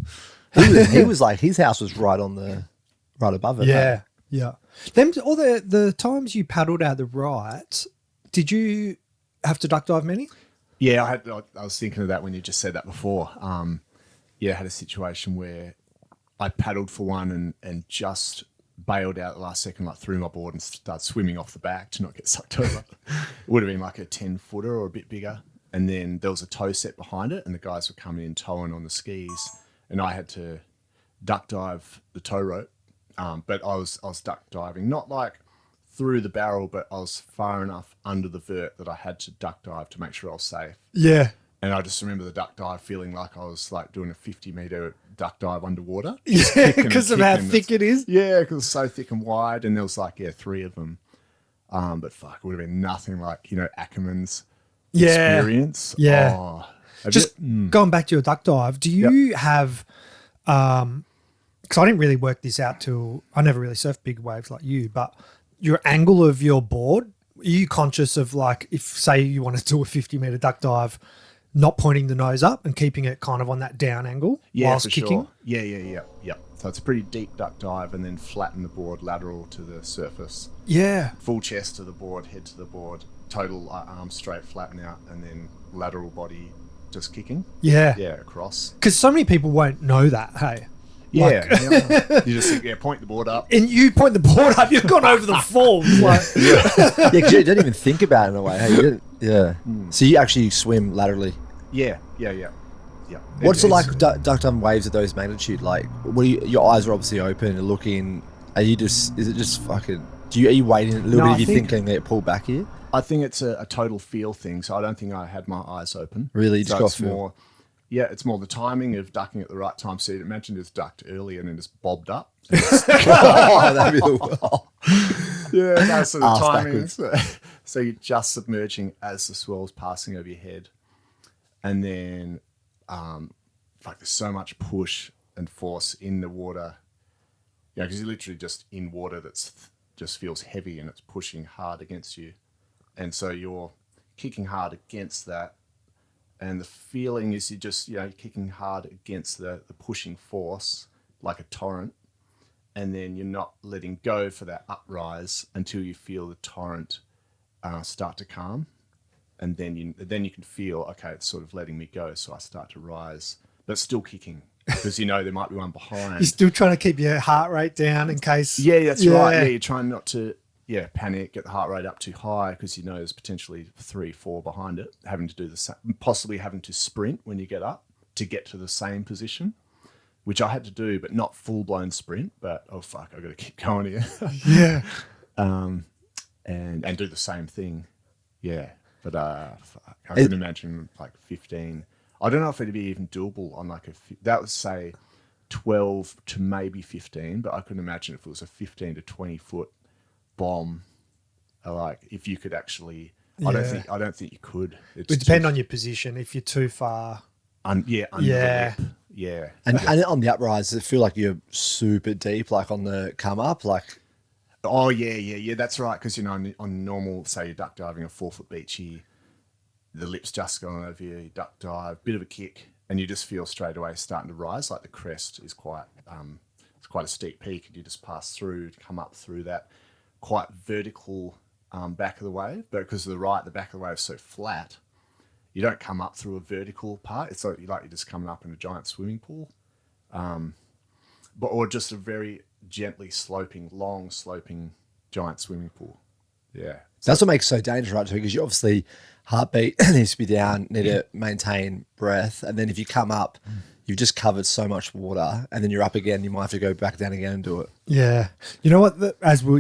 He was like, his house was right above it. Yeah, yeah. Them all the times you paddled out the right, did you have to duck dive many? Yeah, I was thinking of that when you just said that before. I had a situation where I paddled for one and just bailed out at the last second, like threw my board and started swimming off the back to not get sucked over. It would have been like a 10-footer or a bit bigger. And then there was a tow set behind it, and the guys were coming in towing on the skis, and I had to duck dive the tow rope. But I was duck diving, not like through the barrel, but I was far enough under the vert that I had to duck dive to make sure I was safe. Yeah. And I just remember the duck dive feeling like I was like doing a 50-meter duck dive underwater. Yeah, because of how thick it is. Yeah, because it's so thick and wide, and there was like 3 of them. But fuck, it would have been nothing like Ackerman's experience. Yeah. Oh, Just going back to your duck dive, do you have, because I didn't really work this out till, I never really surfed big waves like you, but your angle of your board, are you conscious of like, if say you want to do a 50-meter duck dive, not pointing the nose up and keeping it kind of on that down angle whilst for kicking? Sure. Yeah. So it's a pretty deep duck dive, and then flatten the board lateral to the surface. Yeah. Full chest to the board, head to the board, total arms straight, flatten out, and then lateral body just kicking. Yeah. Yeah, across. Because so many people won't know that, hey? Yeah. You just point the board up. And you point the board up, you've gone over the falls. Like, Yeah, because you don't even think about it in a way. Hey, you don't, yeah. So you actually swim laterally. Yeah. What's it like duck diving waves at those magnitude? Like, your eyes are obviously open and looking. Are you just? Is it just fucking? Are you waiting a little bit? Are you thinking they pull back here? I think it's a total feel thing. So I don't think I had my eyes open. Really, you just got it's feel. more. Yeah, it's more the timing of ducking at the right time. So you imagine it's ducked early and then just bobbed up. Oh, that'd be the Yeah, that's sort of Arse timing. So you're just submerging as the swell's passing over your head. And then like there's so much push and force in the water. Yeah, because you're literally just in water that's just feels heavy and it's pushing hard against you. And so you're kicking hard against that. And the feeling is you're just, kicking hard against the pushing force like a torrent. And then you're not letting go for that uprise until you feel the torrent start to calm. And then you can feel, okay, it's sort of letting me go. So I start to rise, but still kicking because there might be one behind. You're still trying to keep your heart rate down in case. Yeah, that's right. Yeah, you're trying not to panic, get the heart rate up too high because there's potentially 3, 4 behind it, having to do the same, possibly having to sprint when you get up to get to the same position, which I had to do, but not full-blown sprint, but oh fuck, I've got to keep going here. Yeah. And do the same thing. Yeah. But fuck, I couldn't imagine like 15. I don't know if it'd be even doable on like that would say 12 to maybe 15, but I couldn't imagine if it was a 15 to 20 foot bomb. Like if you could actually, I don't think you could. It would depend on your position. If you're too far. Under the lip. Yeah. And on the uprise, does it feel like you're super deep, like on the come up? Like, oh, yeah, that's right. Because, on normal, say you're duck diving a 4-foot beach, the lip's just gone over you duck dive, bit of a kick, and you just feel straight away starting to rise. Like the crest is quite, it's quite a steep peak, and you just pass through, come up through that quite vertical back of the wave. But because of the back of the wave is so flat, you don't come up through a vertical part. It's like you're just coming up in a giant swimming pool, or just a very gently sloping, long sloping giant swimming pool. Yeah. That's what makes it so dangerous, right? Too, because you obviously heartbeat needs to be down, need to maintain breath. And then if you come up, you've just covered so much water and then you're up again, you might have to go back down again and do it. Yeah. You know what,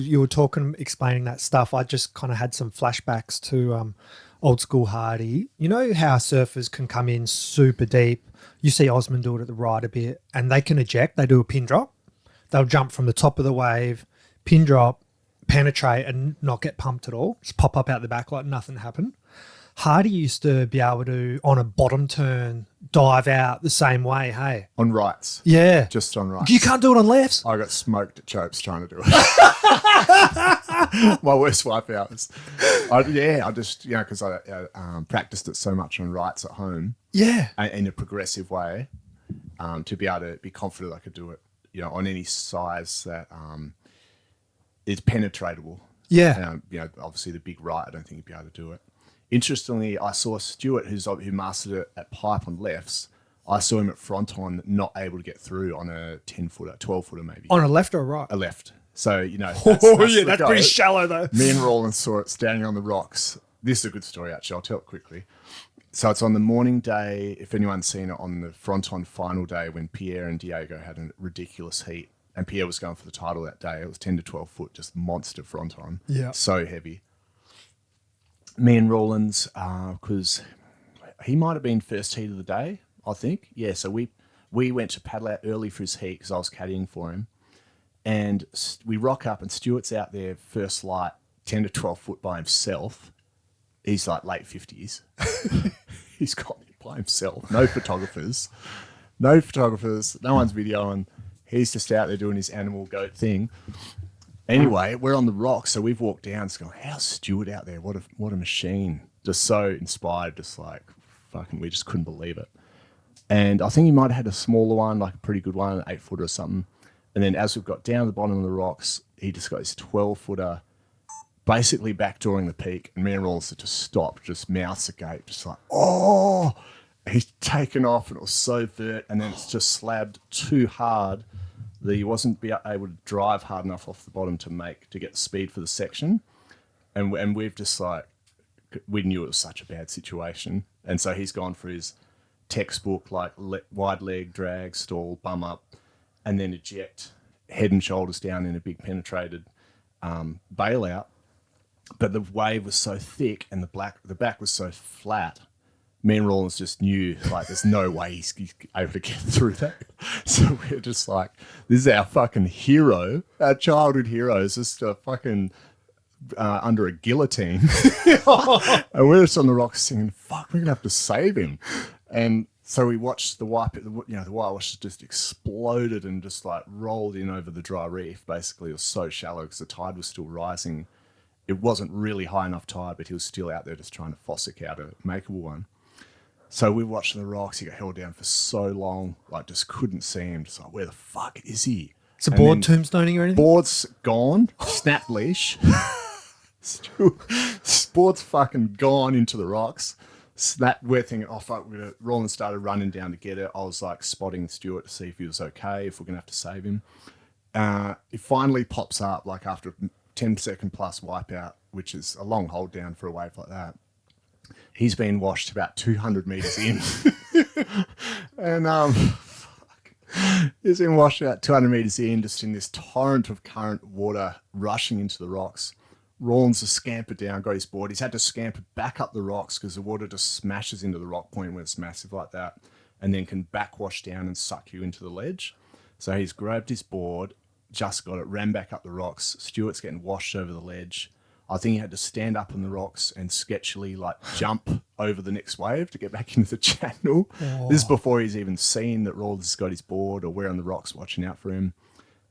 you were talking, explaining that stuff, I just kind of had some flashbacks to old school Hardy. You know how surfers can come in super deep? You see Osman do it at the right a bit and they can eject, they do a pin drop. They'll jump from the top of the wave, pin drop, penetrate and not get pumped at all. Just pop up out the back like nothing happened. Hardy used to be able to, on a bottom turn, dive out the same way, hey? On rights. Yeah. Just on rights. You can't do it on lefts? I got smoked at Chopes trying to do it. My worst wipeout was, I just, because I practiced it so much on rights at home. Yeah. In a progressive way, to be able to be confident I could do it, on any size that is penetratable. Yeah. Obviously the big right, I don't think you'd be able to do it. Interestingly, I saw Stewart, who mastered it at pipe on lefts. I saw him at Fronton not able to get through on a 10-footer, 12-footer maybe. On a left or a right? A left. So, that's pretty shallow though. Me and Rawlins saw it standing on the rocks. This is a good story, actually. I'll tell it quickly. So it's on the morning day, if anyone's seen it, on the Fronton final day when Pierre and Diego had a ridiculous heat. And Pierre was going for the title that day. It was 10 to 12 foot, just monster Fronton. Yeah. So heavy. Me and Rawlins, because he might have been first heat of the day, I think. Yeah, so we went to paddle out early for his heat because I was caddying for him. And we rock up and Stewart's out there first light, 10 to 12 foot by himself. He's like late 50s. He's got me by himself. No photographers. No one's videoing. He's just out there doing his animal goat thing. Anyway, we're on the rocks, so we've walked down. It's going, how's Stewart out there? What a machine! Just so inspired, just like fucking, we just couldn't believe it. And I think he might have had a smaller one, like a pretty good one, an 8-footer or something. And then as we've got down the bottom of the rocks, he just got his 12-footer, basically backdooring the peak. And me and Rawlins just stopped, just mouths agape, just like, oh! He's taken off, and it was so vert, and then it's just slabbed too hard that he wasn't able to drive hard enough off the bottom to get the speed for the section. And we've just we knew it was such a bad situation. And so he's gone for his textbook, wide leg, drag, stall, bum up, and then eject, head and shoulders down in a big penetrated bailout. But the wave was so thick and the back was so flat. Me and Rawlins just knew, there's no way he's able to get through that. So we're just like, this is our fucking hero. Our childhood hero is just fucking under a guillotine. And we're just on the rocks singing, fuck, we're going to have to save him. And So we watched the whitewash just exploded and just like rolled in over the dry reef. Basically, it was so shallow because the tide was still rising. It wasn't really high enough tide, but he was still out there just trying to fossick out a makeable one. So we watched the rocks. He got held down for so long, like just couldn't see him. Just like, where the fuck is he? Is a board tombstoning or anything? Board's gone. Snap leash. Board's fucking gone into the rocks. We're thinking, oh fuck, Rawlins started running down to get it. I was like spotting Stewart to see if he was okay, if we're gonna have to save him. It finally pops up like after a 10-second plus wipeout, which is a long hold down for a wave like that. He's been washed about 200 meters in, and he's been washed about 200 meters in, just in this torrent of current water rushing into the rocks. Rawlins has scampered down, got his board. He's had to scamper back up the rocks because the water just smashes into the rock point when it's massive like that, and then can backwash down and suck you into the ledge. So he's grabbed his board, just got it, ran back up the rocks. Stewart's getting washed over the ledge. I think he had to stand up on the rocks and sketchily like jump over the next wave to get back into the channel. Oh. This is before he's even seen that Rawlins has got his board or we're on the rocks watching out for him.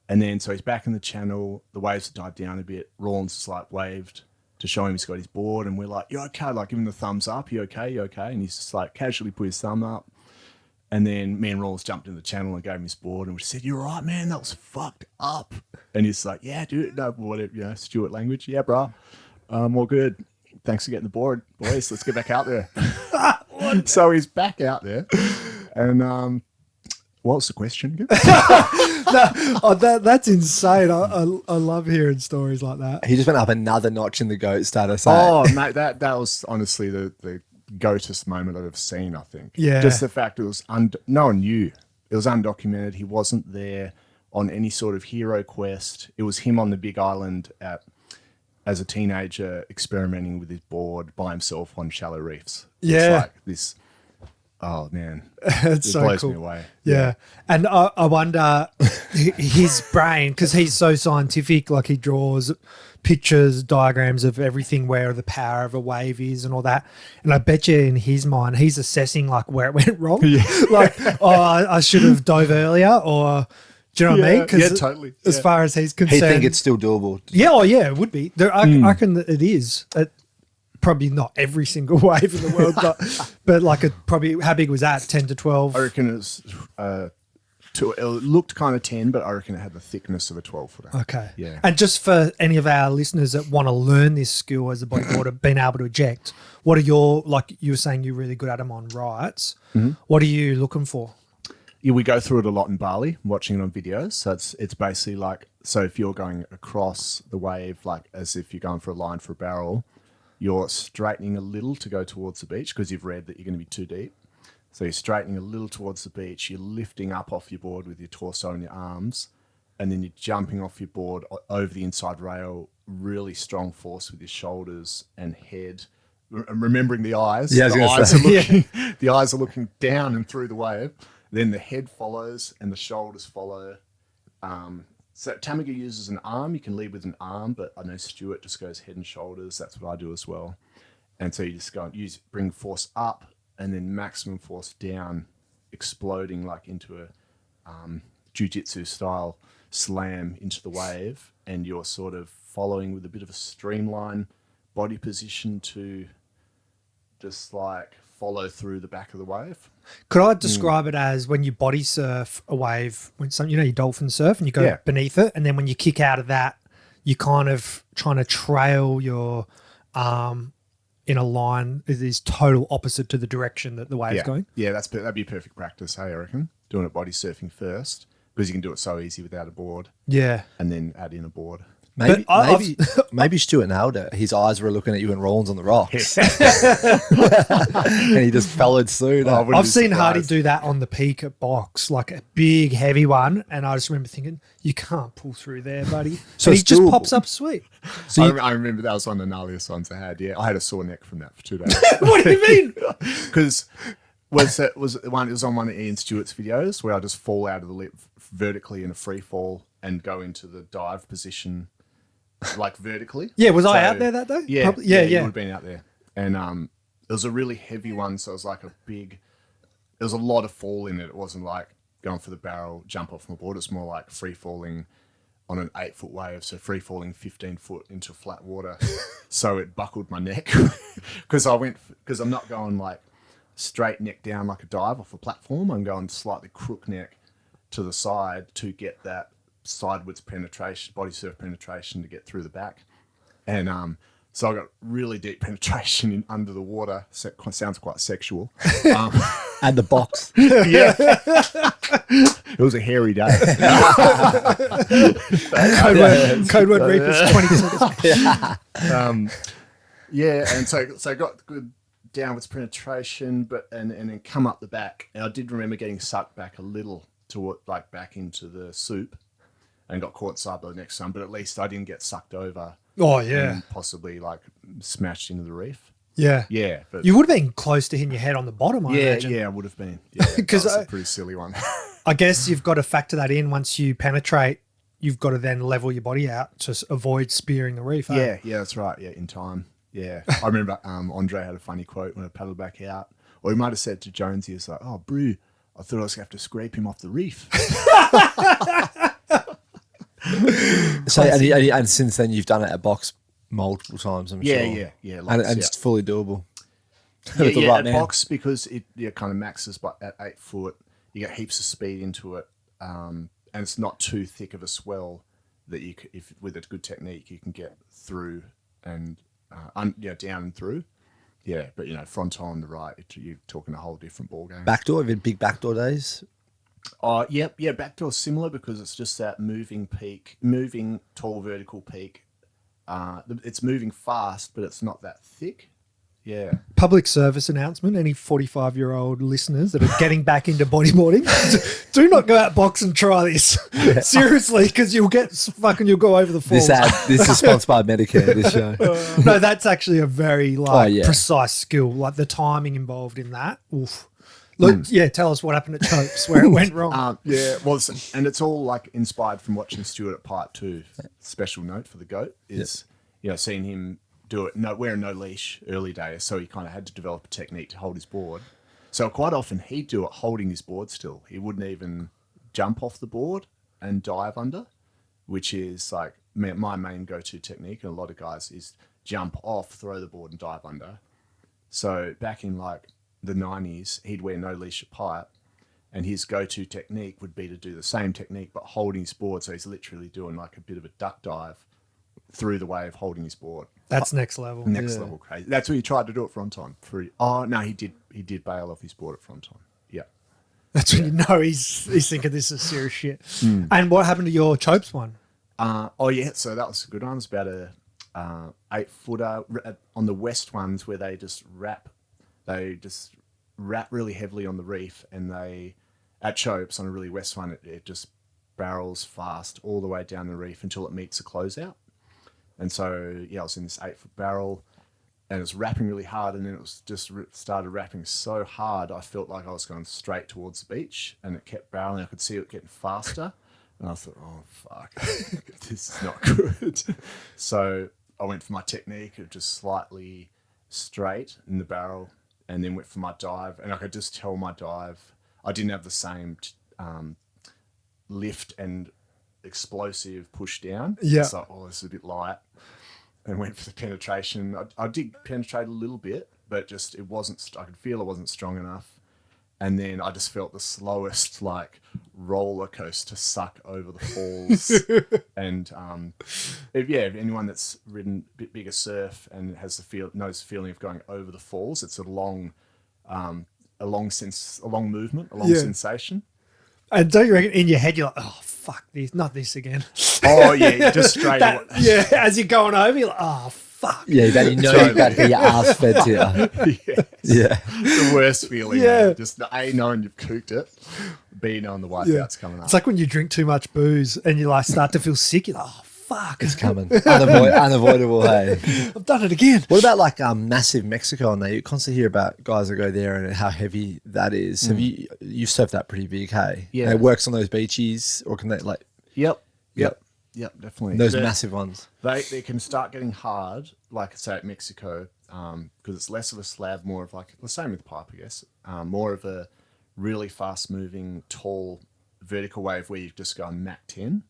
And then, so he's back in the channel. The waves have died down a bit. Rawlins has like waved to show him he's got his board. And we're like, you okay? Like, give him the thumbs up. You okay? You okay? And he's just like casually put his thumb up. And then me and Rawlins jumped in the channel and gave him his board. And we said, you all right, man? That was fucked up. And he's like, yeah, dude. No, whatever, Stewart language. Yeah, bro. All good. Thanks for getting the board, boys. Let's get back out there. So he's back out there. And, what was the question again? That's insane. I love hearing stories like that. He just went up another notch in the GOAT status. Oh, mate, that was honestly the GOATest moment I've ever seen, I think. Yeah. Just the fact it was, no one knew. It was undocumented. He wasn't there on any sort of hero quest. It was him on the big island as a teenager experimenting with his board by himself on shallow reefs. Yeah. It's like this... Oh man, it's so blows cool. me away. Yeah, and I wonder his brain, because he's so scientific. Like he draws pictures, diagrams of everything, where the power of a wave is, and all that. And I bet you, in his mind, he's assessing like where it went wrong. Yeah. Like, oh, I should have dove earlier, or do you know what I mean? Yeah, totally. As far as he's concerned, he think it's still doable. Yeah, oh yeah, it would be. I reckon that it is. Probably not every single wave in the world, but like probably, how big was that? 10 to 12? I reckon it was, it looked kind of 10, but I reckon it had the thickness of a 12-footer. Okay. Yeah. And just for any of our listeners that want to learn this skill as a bodyboarder, being able to eject, what are your, like you were saying you're really good at them on rights. Mm-hmm. What are you looking for? Yeah, we go through it a lot in Bali, watching it on videos. So it's basically like, so if you're going across the wave, like as if you're going for a line for a barrel, you're straightening a little to go towards the beach because you've read that you're going to be too deep. So you're straightening a little towards the beach. You're lifting up off your board with your torso and your arms, and then you're jumping off your board over the inside rail, really strong force with your shoulders and head. Remembering the eyes. Yeah, the eyes are looking down and through the wave. Then the head follows and the shoulders follow. So Tamaga uses an arm. You can lead with an arm, but I know Stewart just goes head and shoulders. That's what I do as well. And so you just go and bring force up and then maximum force down, exploding like into a jiu-jitsu style slam into the wave. And you're sort of following with a bit of a streamline body position to just like follow through the back of the wave. Could I describe it as when you body surf a wave, when you dolphin surf and you go beneath it, and then when you kick out of that, you kind of trying to trail your arm in a line that is total opposite to the direction that the wave's going? Yeah, that'd be perfect practice, hey, I reckon. Doing it body surfing first, because you can do it so easy without a board. Yeah. And then add in a board. Maybe Stewart nailed it. His eyes were looking at you and Rawlins on the rocks. And he just followed suit. I've seen Hardy do that on the peak at Box, like a big, heavy one. And I just remember thinking, you can't pull through there, buddy. So he just pops up sweet. So I remember that was one of the gnarliest ones I had. Yeah, I had a sore neck from that for 2 days. What do you mean? Because it was on one of Ian Stewart's videos where I just fall out of the lip vertically in a free fall and go into the dive position. Like vertically. Yeah, was I out there that day? Yeah, you would have been out there. And it was a really heavy one, so it was like a big was a lot of fall in it. It wasn't like going for the barrel, jump off my board. It's more like free falling on an 8-foot wave. So free falling 15 foot into flat water. So it buckled my neck because I'm not going like straight neck down like a dive off a platform. I'm going slightly crook neck to the side to get that sidewards penetration, body surf penetration to get through the back. And so I got really deep penetration in under the water. So it sounds quite sexual. And the box. Yeah. It was a hairy day. Code word Reapers 20 seconds. Yeah, and so I got good downwards penetration, but and then come up the back. And I did remember getting sucked back a little to like back into the soup and got caught side by the next one, but at least I didn't get sucked over. Oh, yeah. And possibly like smashed into the reef. Yeah. Yeah. But You would have been close to hitting your head on the bottom, I imagine. Yeah, I would have been. Yeah, 'Cause that was a pretty silly one. I guess you've got to factor that in once you penetrate. You've got to then level your body out to avoid spearing the reef. Yeah, that's right. Yeah, in time. Yeah. I remember Andre had a funny quote when I paddled back out. Or he might have said to Jonesy, it's like, oh, Brew, I thought I was going to have to scrape him off the reef. So, and since then, you've done it at box multiple times, I'm sure. Yeah. And it's fully doable. Yeah, at box, because it kind of maxes at 8 foot. You get heaps of speed into it, and it's not too thick of a swell that if with a good technique, you can get through and down and through. Yeah, but fronton on the right, you're talking a whole different ball game. Backdoor, have you had big backdoor days? Yeah, backdoor's similar because it's just that moving tall vertical peak. It's moving fast, but it's not that thick. Yeah. Public service announcement, any 45-year-old listeners that are getting back into bodyboarding, do not go out box and try this. Yeah. Seriously, because you'll go over the falls. This is sponsored by Medicare, this show. No, that's actually a very precise skill. Like the timing involved in that. Oof. Look, tell us what happened at Chopes where it went wrong. And it's all like inspired from watching Stewart at Pipe too. Special note for the GOAT is, seeing him do it, wearing no leash early days, so he kind of had to develop a technique to hold his board. So quite often he'd do it holding his board still. He wouldn't even jump off the board and dive under, which is like my main go-to technique, and a lot of guys is jump off, throw the board and dive under. So back in like the 90s, he'd wear no leash at Pipe, and his go-to technique would be to do the same technique but holding his board. So he's literally doing like a bit of a duck dive through the wave holding his board. That's next level. Next level crazy. That's what he tried to do at Fronton. Oh no, he did bail off his board at Fronton. Yeah. That's when you know he's thinking this is serious shit. And what happened to your Chopes one? So that was a good one. It was about a 8-footer on the west ones where they just wrap really heavily on the reef, and at Chopes on a really west one, it just barrels fast all the way down the reef until it meets a closeout. And so, I was in this 8-foot barrel, and it was wrapping really hard, and then it was just started wrapping so hard, I felt like I was going straight towards the beach, and it kept barreling. I could see it getting faster, and I thought, oh, fuck, this is not good. So I went for my technique of just slightly straight in the barrel, and then went for my dive, and I could just tell my dive, I didn't have the same lift and explosive push down. Yeah. So, this is a bit light. And went for the penetration. I did penetrate a little bit, but just I could feel it wasn't strong enough. And then I just felt the slowest like roller coaster suck over the falls. And if anyone that's ridden a bit bigger surf and knows the feeling of going over the falls, it's a long movement, a long sensation. And don't you reckon in your head you're like, oh fuck this, not this again? Oh yeah, just straight away. Yeah, as you're going over, you're like, oh fuck. Yeah, that you know you've got to get your ass fed to you. Yes. Yeah. The worst feeling. Yeah. Just A, knowing you've cooked it, B, knowing the wipeout's coming up. It's like when you drink too much booze and you like start to feel sick, you're like, oh fuck. It's coming. Unavoidable, hey. I've done it again. What about like massive Mexico on there? You constantly hear about guys that go there and how heavy that is. Have you surfed that pretty big, hey? Yeah. And it works on those beaches, or can they like? Yep, definitely. Those massive ones. They can start getting hard, like I say at Mexico, because it's less of a slab, more of like the same with Pipe, I guess. More of a really fast moving, tall vertical wave where you just go on Mach 10.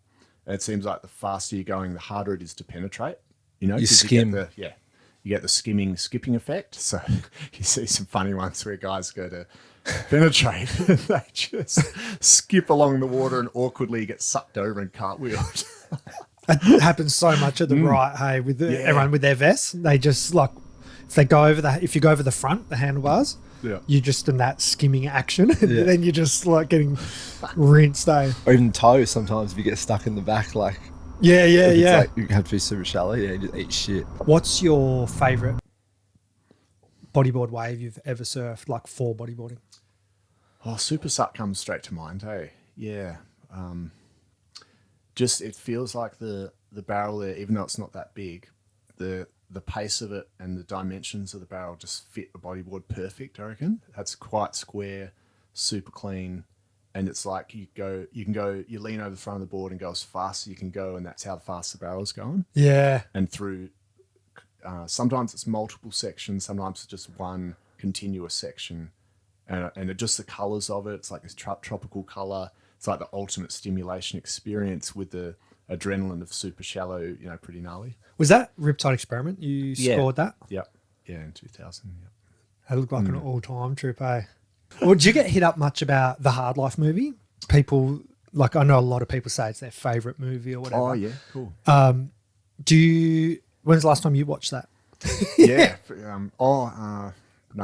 And it seems like the faster you're going, the harder it is to penetrate. You know, You 'cause skim. you get the skipping effect. So you see some funny ones where guys go to penetrate and they just skip along the water and awkwardly get sucked over and cartwheeled. It happens so much at the right, hey, with everyone with their vests. They just like, if you go over the front, the handlebars, you're just in that skimming action, and then you're just like getting rinsed, eh? Or even toes sometimes if you get stuck in the back, like Yeah. like you have to be super shallow, you just eat shit. What's your favourite bodyboard wave you've ever surfed, like for bodyboarding? Oh, Super Suck comes straight to mind, hey? Yeah. Just, it feels like the barrel there, even though it's not that big, the pace of it and the dimensions of the barrel just fit a bodyboard perfect, I reckon. That's quite square, super clean, and it's like you lean over the front of the board and go as fast as you can go, and that's how fast the barrel's going. Yeah. And through, sometimes it's multiple sections, sometimes it's just one continuous section, and just the colours of it, it's like this tropical colour. It's like the ultimate stimulation experience with the adrenaline of super shallow, you know, pretty gnarly. Was that Riptide Experiment? You scored that? Yep. Yeah, in 2000. Yep. That looked like an all-time trip, eh? Well, did you get hit up much about the Hard Life movie? People, like, I know a lot of people say it's their favourite movie or whatever. Oh, yeah, cool. When's the last time you watched that? Yeah. No,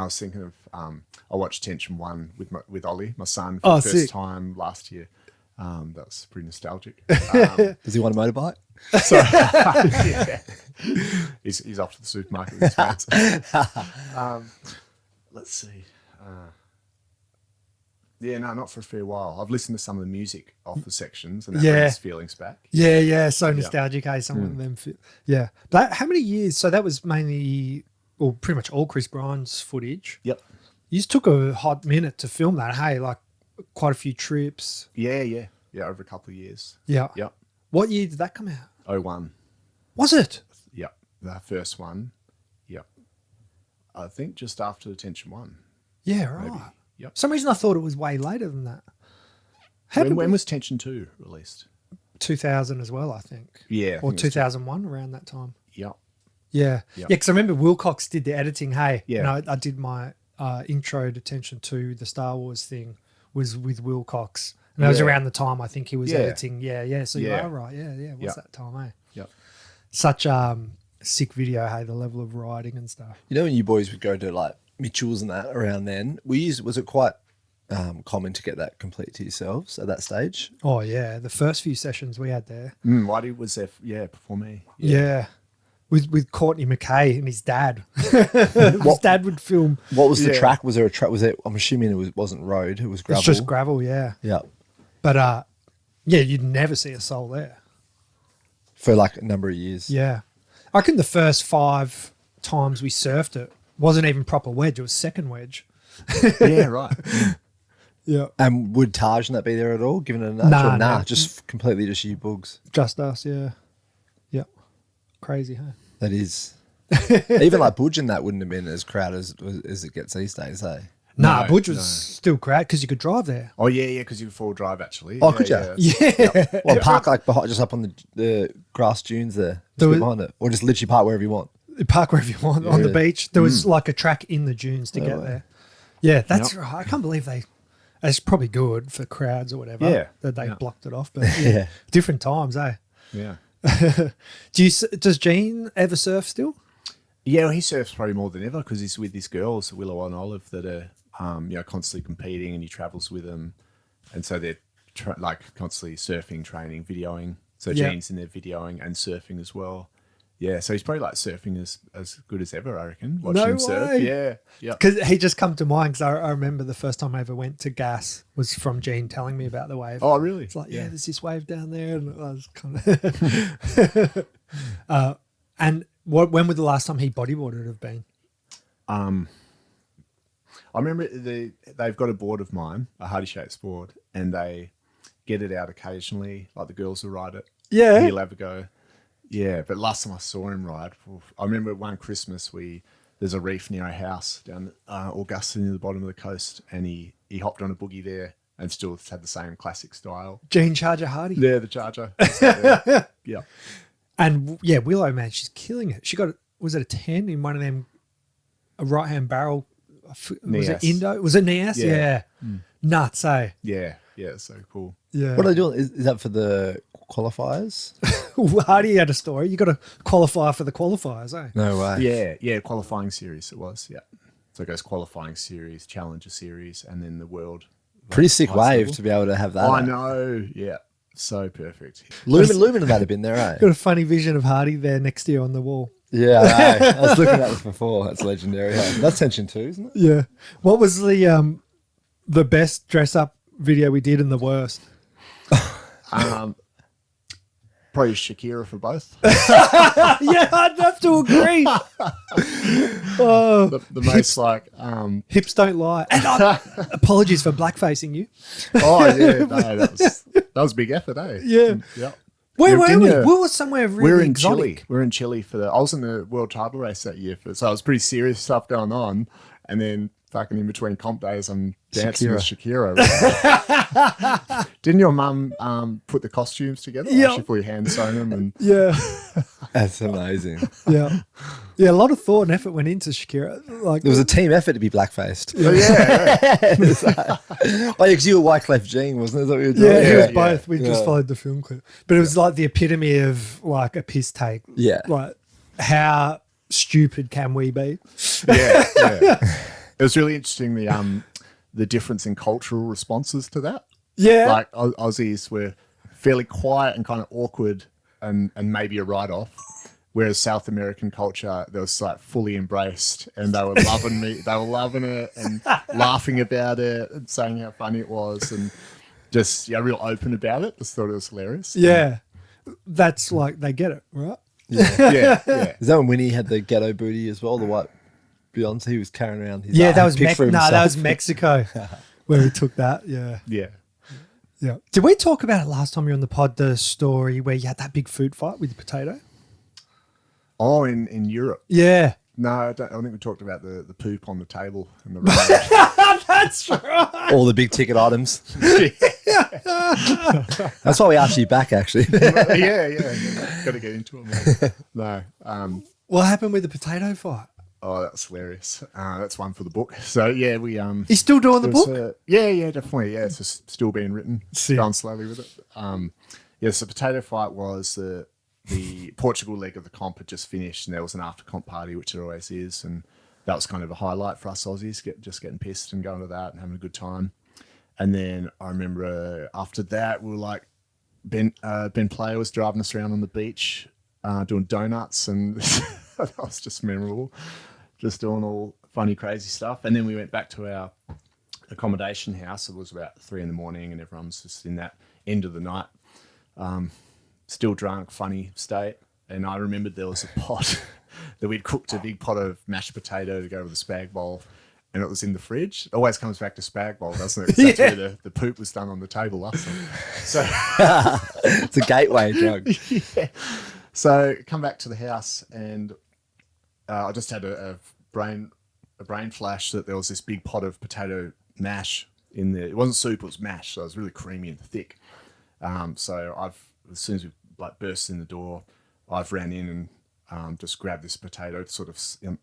I was thinking of, I watched Tension 1 with Ollie, my son, for the first time last year. That was pretty nostalgic. Does he want a motorbike? So, yeah. He's off to the supermarket with his mates. Let's see. Yeah, no, not for a fair while. I've listened to some of the music off the sections, and that brings feelings back. Yeah. So nostalgic, hey? Some of them. Yeah. But how many years? So that was mainly, well, pretty much all Chris Bryan's footage. Yep. You just took a hot minute to film that, hey? Like quite a few trips. Yeah, over a couple of years. Yeah. Yep. What year did that come out? 01. Was it? Yep. The first one. Yep. I think just after the Tension 1. Yeah, right. Maybe. Yep. For some reason I thought it was way later than that. When was Tension 2 released? 2000 as well, I think. Yeah. Or 2001, around that time. Yep. Yeah. Yep. Yeah, because I remember Wilcox did the editing, hey? Yeah. I did my intro to Tension 2, the Star Wars thing, was with Wilcox. And that was around the time I think he was editing. Yeah. So you are right. Yeah. What's that time, eh? Yep. Such sick video, hey, the level of writing and stuff. You know when you boys would go to like Mitchell's and that around then, was it quite common to get that complete to yourselves at that stage? Oh, yeah. The first few sessions we had there. Whitey was there, before me. Yeah. With Courtney McKay and his dad. His dad would film. What was the track? Was there a track? Was it? I'm assuming it wasn't road. It was gravel. It's just gravel, yeah. Yeah. But you'd never see a soul there. For like a number of years. Yeah. I reckon the first 5 times we surfed it wasn't even proper wedge. It was second wedge. Yeah, right. Yeah. And would Taj not be there at all, given a nudge? Nah. Just completely just you bugs. Just us, yeah. Yep. Crazy, huh? That is. Even like Budge and that wouldn't have been as crowded as it gets these days, eh? Nah, Budge was still crowded because you could drive there. Oh, yeah, because you could full drive, actually. Oh, could you? Yeah. Well, park like behind, just up on the grass dunes there, just behind it. Or just literally park wherever you want. Park wherever you want on the beach. There was like a track in the dunes to get there. Yeah, that's right. I can't believe it's probably good for crowds or whatever that they blocked it off. But different times, eh? Yeah. Does Gene ever surf still? Yeah, well, he surfs probably more than ever because he's with these girls, Willow and Olive, that are constantly competing, and he travels with them, and so they're constantly surfing, training, videoing. So Gene's in there videoing and surfing as well. Yeah, so he's probably like surfing as good as ever, I reckon. Watching him surf. Yeah. Because he just come to mind because I remember the first time I ever went to Gas was from Gene telling me about the wave. Oh, really? It's like, there's this wave down there, and I was kind of. And when was the last time he bodyboarded have been? I remember they've got a board of mine, a Hardy Shapes board, and they get it out occasionally. Like the girls will ride it. Yeah. He'll have a go. Yeah, but last time I saw him ride, I remember one Christmas there's a reef near our house down Augusta near the bottom of the coast, and he he hopped on a boogie there and still had the same classic style. Gene Charger Hardy. Yeah, the Charger. Yeah. And yeah, Willow, man, she's killing it. She got, was it a 10 in one of them, a right-hand barrel? Was it Nias. Indo? Was it Nias? Yeah. Yeah. Nuts, eh? Yeah, so cool. Yeah. What are they doing? Is that for the qualifiers? Hardy had a story. You got to qualify for the qualifiers, eh? No way. Yeah, qualifying series it was, yeah. So it goes qualifying series, challenger series, and then the world. Pretty sick highest wave level. to be able to have that. I know, yeah. So perfect. Lumen might have been there, eh? Got a funny vision of Hardy there next to you on the wall. Yeah, I know. I was looking at this before. That's legendary. Hey? That's Tension 2, isn't it? Yeah. What was the best dress up video we did and the worst? Probably Shakira for both. Yeah, I'd have to agree. The most like Hips don't lie. And apologies for blackfacing you. oh yeah, no, that was a big effort, eh? Yeah. Yeah. Where were we? Virginia. We were somewhere really We were in exotic. Chile. We were in Chile for I was in the world title race that year, so it was pretty serious stuff going on. And then fucking in between comp days, I'm dancing with Shakira. Didn't your mum put the costumes together? Yeah. Like she put your hand sewn them and Yeah. That's amazing. Yeah. Yeah, a lot of thought and effort went into Shakira. Like There was a team effort to be blackfaced. oh, yeah. Oh, yeah, because you were Wyclef Jean, wasn't it? Is that what you were doing? yeah, he was yeah, both. We just yeah. followed the film clip. But it was like the epitome of like a piss take. Yeah. Like how stupid can we be? yeah. It was really interesting the difference in cultural responses to that. Yeah. Like Aussies were fairly quiet and kind of awkward and maybe a write-off, whereas South American culture, they was like fully embraced and they were loving me. They were loving it and laughing about it and saying how funny it was and just real open about it. Just thought it was hilarious. Yeah. That's like they get it, right? Yeah. Is that when Winnie had the ghetto booty as well? The white Beyonce, he was carrying around his Yeah, that was pic for that himself. was Mexico where he took that. Yeah. Yeah. Yeah. Did we talk about it last time you were on the pod, the story where you had that big food fight with the potato? Oh, in Europe. Yeah. No, I think we talked about the poop on the table and the road. That's right. All the big ticket items. That's why we asked you back, actually. yeah. Got to get into it more. No. What happened with the potato fight? Oh, that's hilarious. That's one for the book. So yeah, we He's still doing the there's book? yeah, definitely. Yeah, it's just still being written. Sick. Going slowly with it. Yes, the potato fight was the Portugal leg of the comp had just finished, and there was an after comp party, which there always is, and that was kind of a highlight for us Aussies, just getting pissed and going to that and having a good time. And then I remember after that, we were like, Ben Player was driving us around on the beach, doing donuts, and that was just memorable. Just doing all funny, crazy stuff. And then we went back to our accommodation house. It was about 3 a.m, and everyone was just in that end of the night, still drunk, funny state. And I remembered there was a pot that we'd cooked, a big pot of mashed potato to go with the spag bowl, and it was in the fridge. It always comes back to spag bowl, doesn't it? 'Cause that's where the poop was done on the table last time. So, It's a gateway drug. yeah. So come back to the house, and I just had a brain flash that there was this big pot of potato mash in there. It wasn't soup; it was mash, so it was really creamy and thick. So as soon as we burst in the door, I've ran in and just grabbed this potato sort of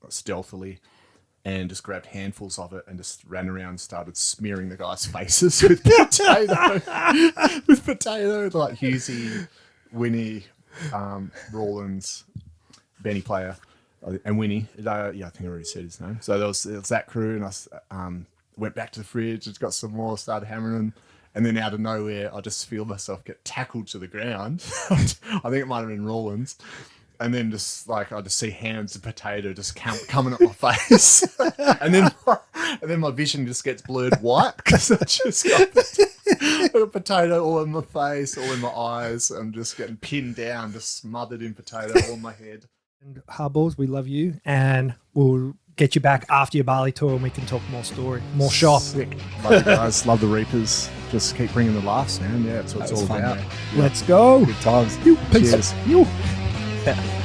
stealthily, and just grabbed handfuls of it and just ran around and started smearing the guys' faces with potato, like Husey, Winnie, Rawlins, Benny Player, and Winnie. I think I already said his name. So there was that crew, and I went back to the fridge and got some more, started hammering, and then out of nowhere, I just feel myself get tackled to the ground. I think it might have been Rawlins. And then just I just see hands of potato just coming at my face, and then my vision just gets blurred white because I just got a potato all in my face, all in my eyes. I'm just getting pinned down, just smothered in potato all in my head. And Hardballs, we love you, and we'll get you back after your Bali tour, and we can talk more story, more shop. Sick. Love you guys. Love the Reapers. Just keep bringing the laughs, man. Yeah, that's what it's all fun, about. man. Let's go. Good times. Cheers. You. Yeah.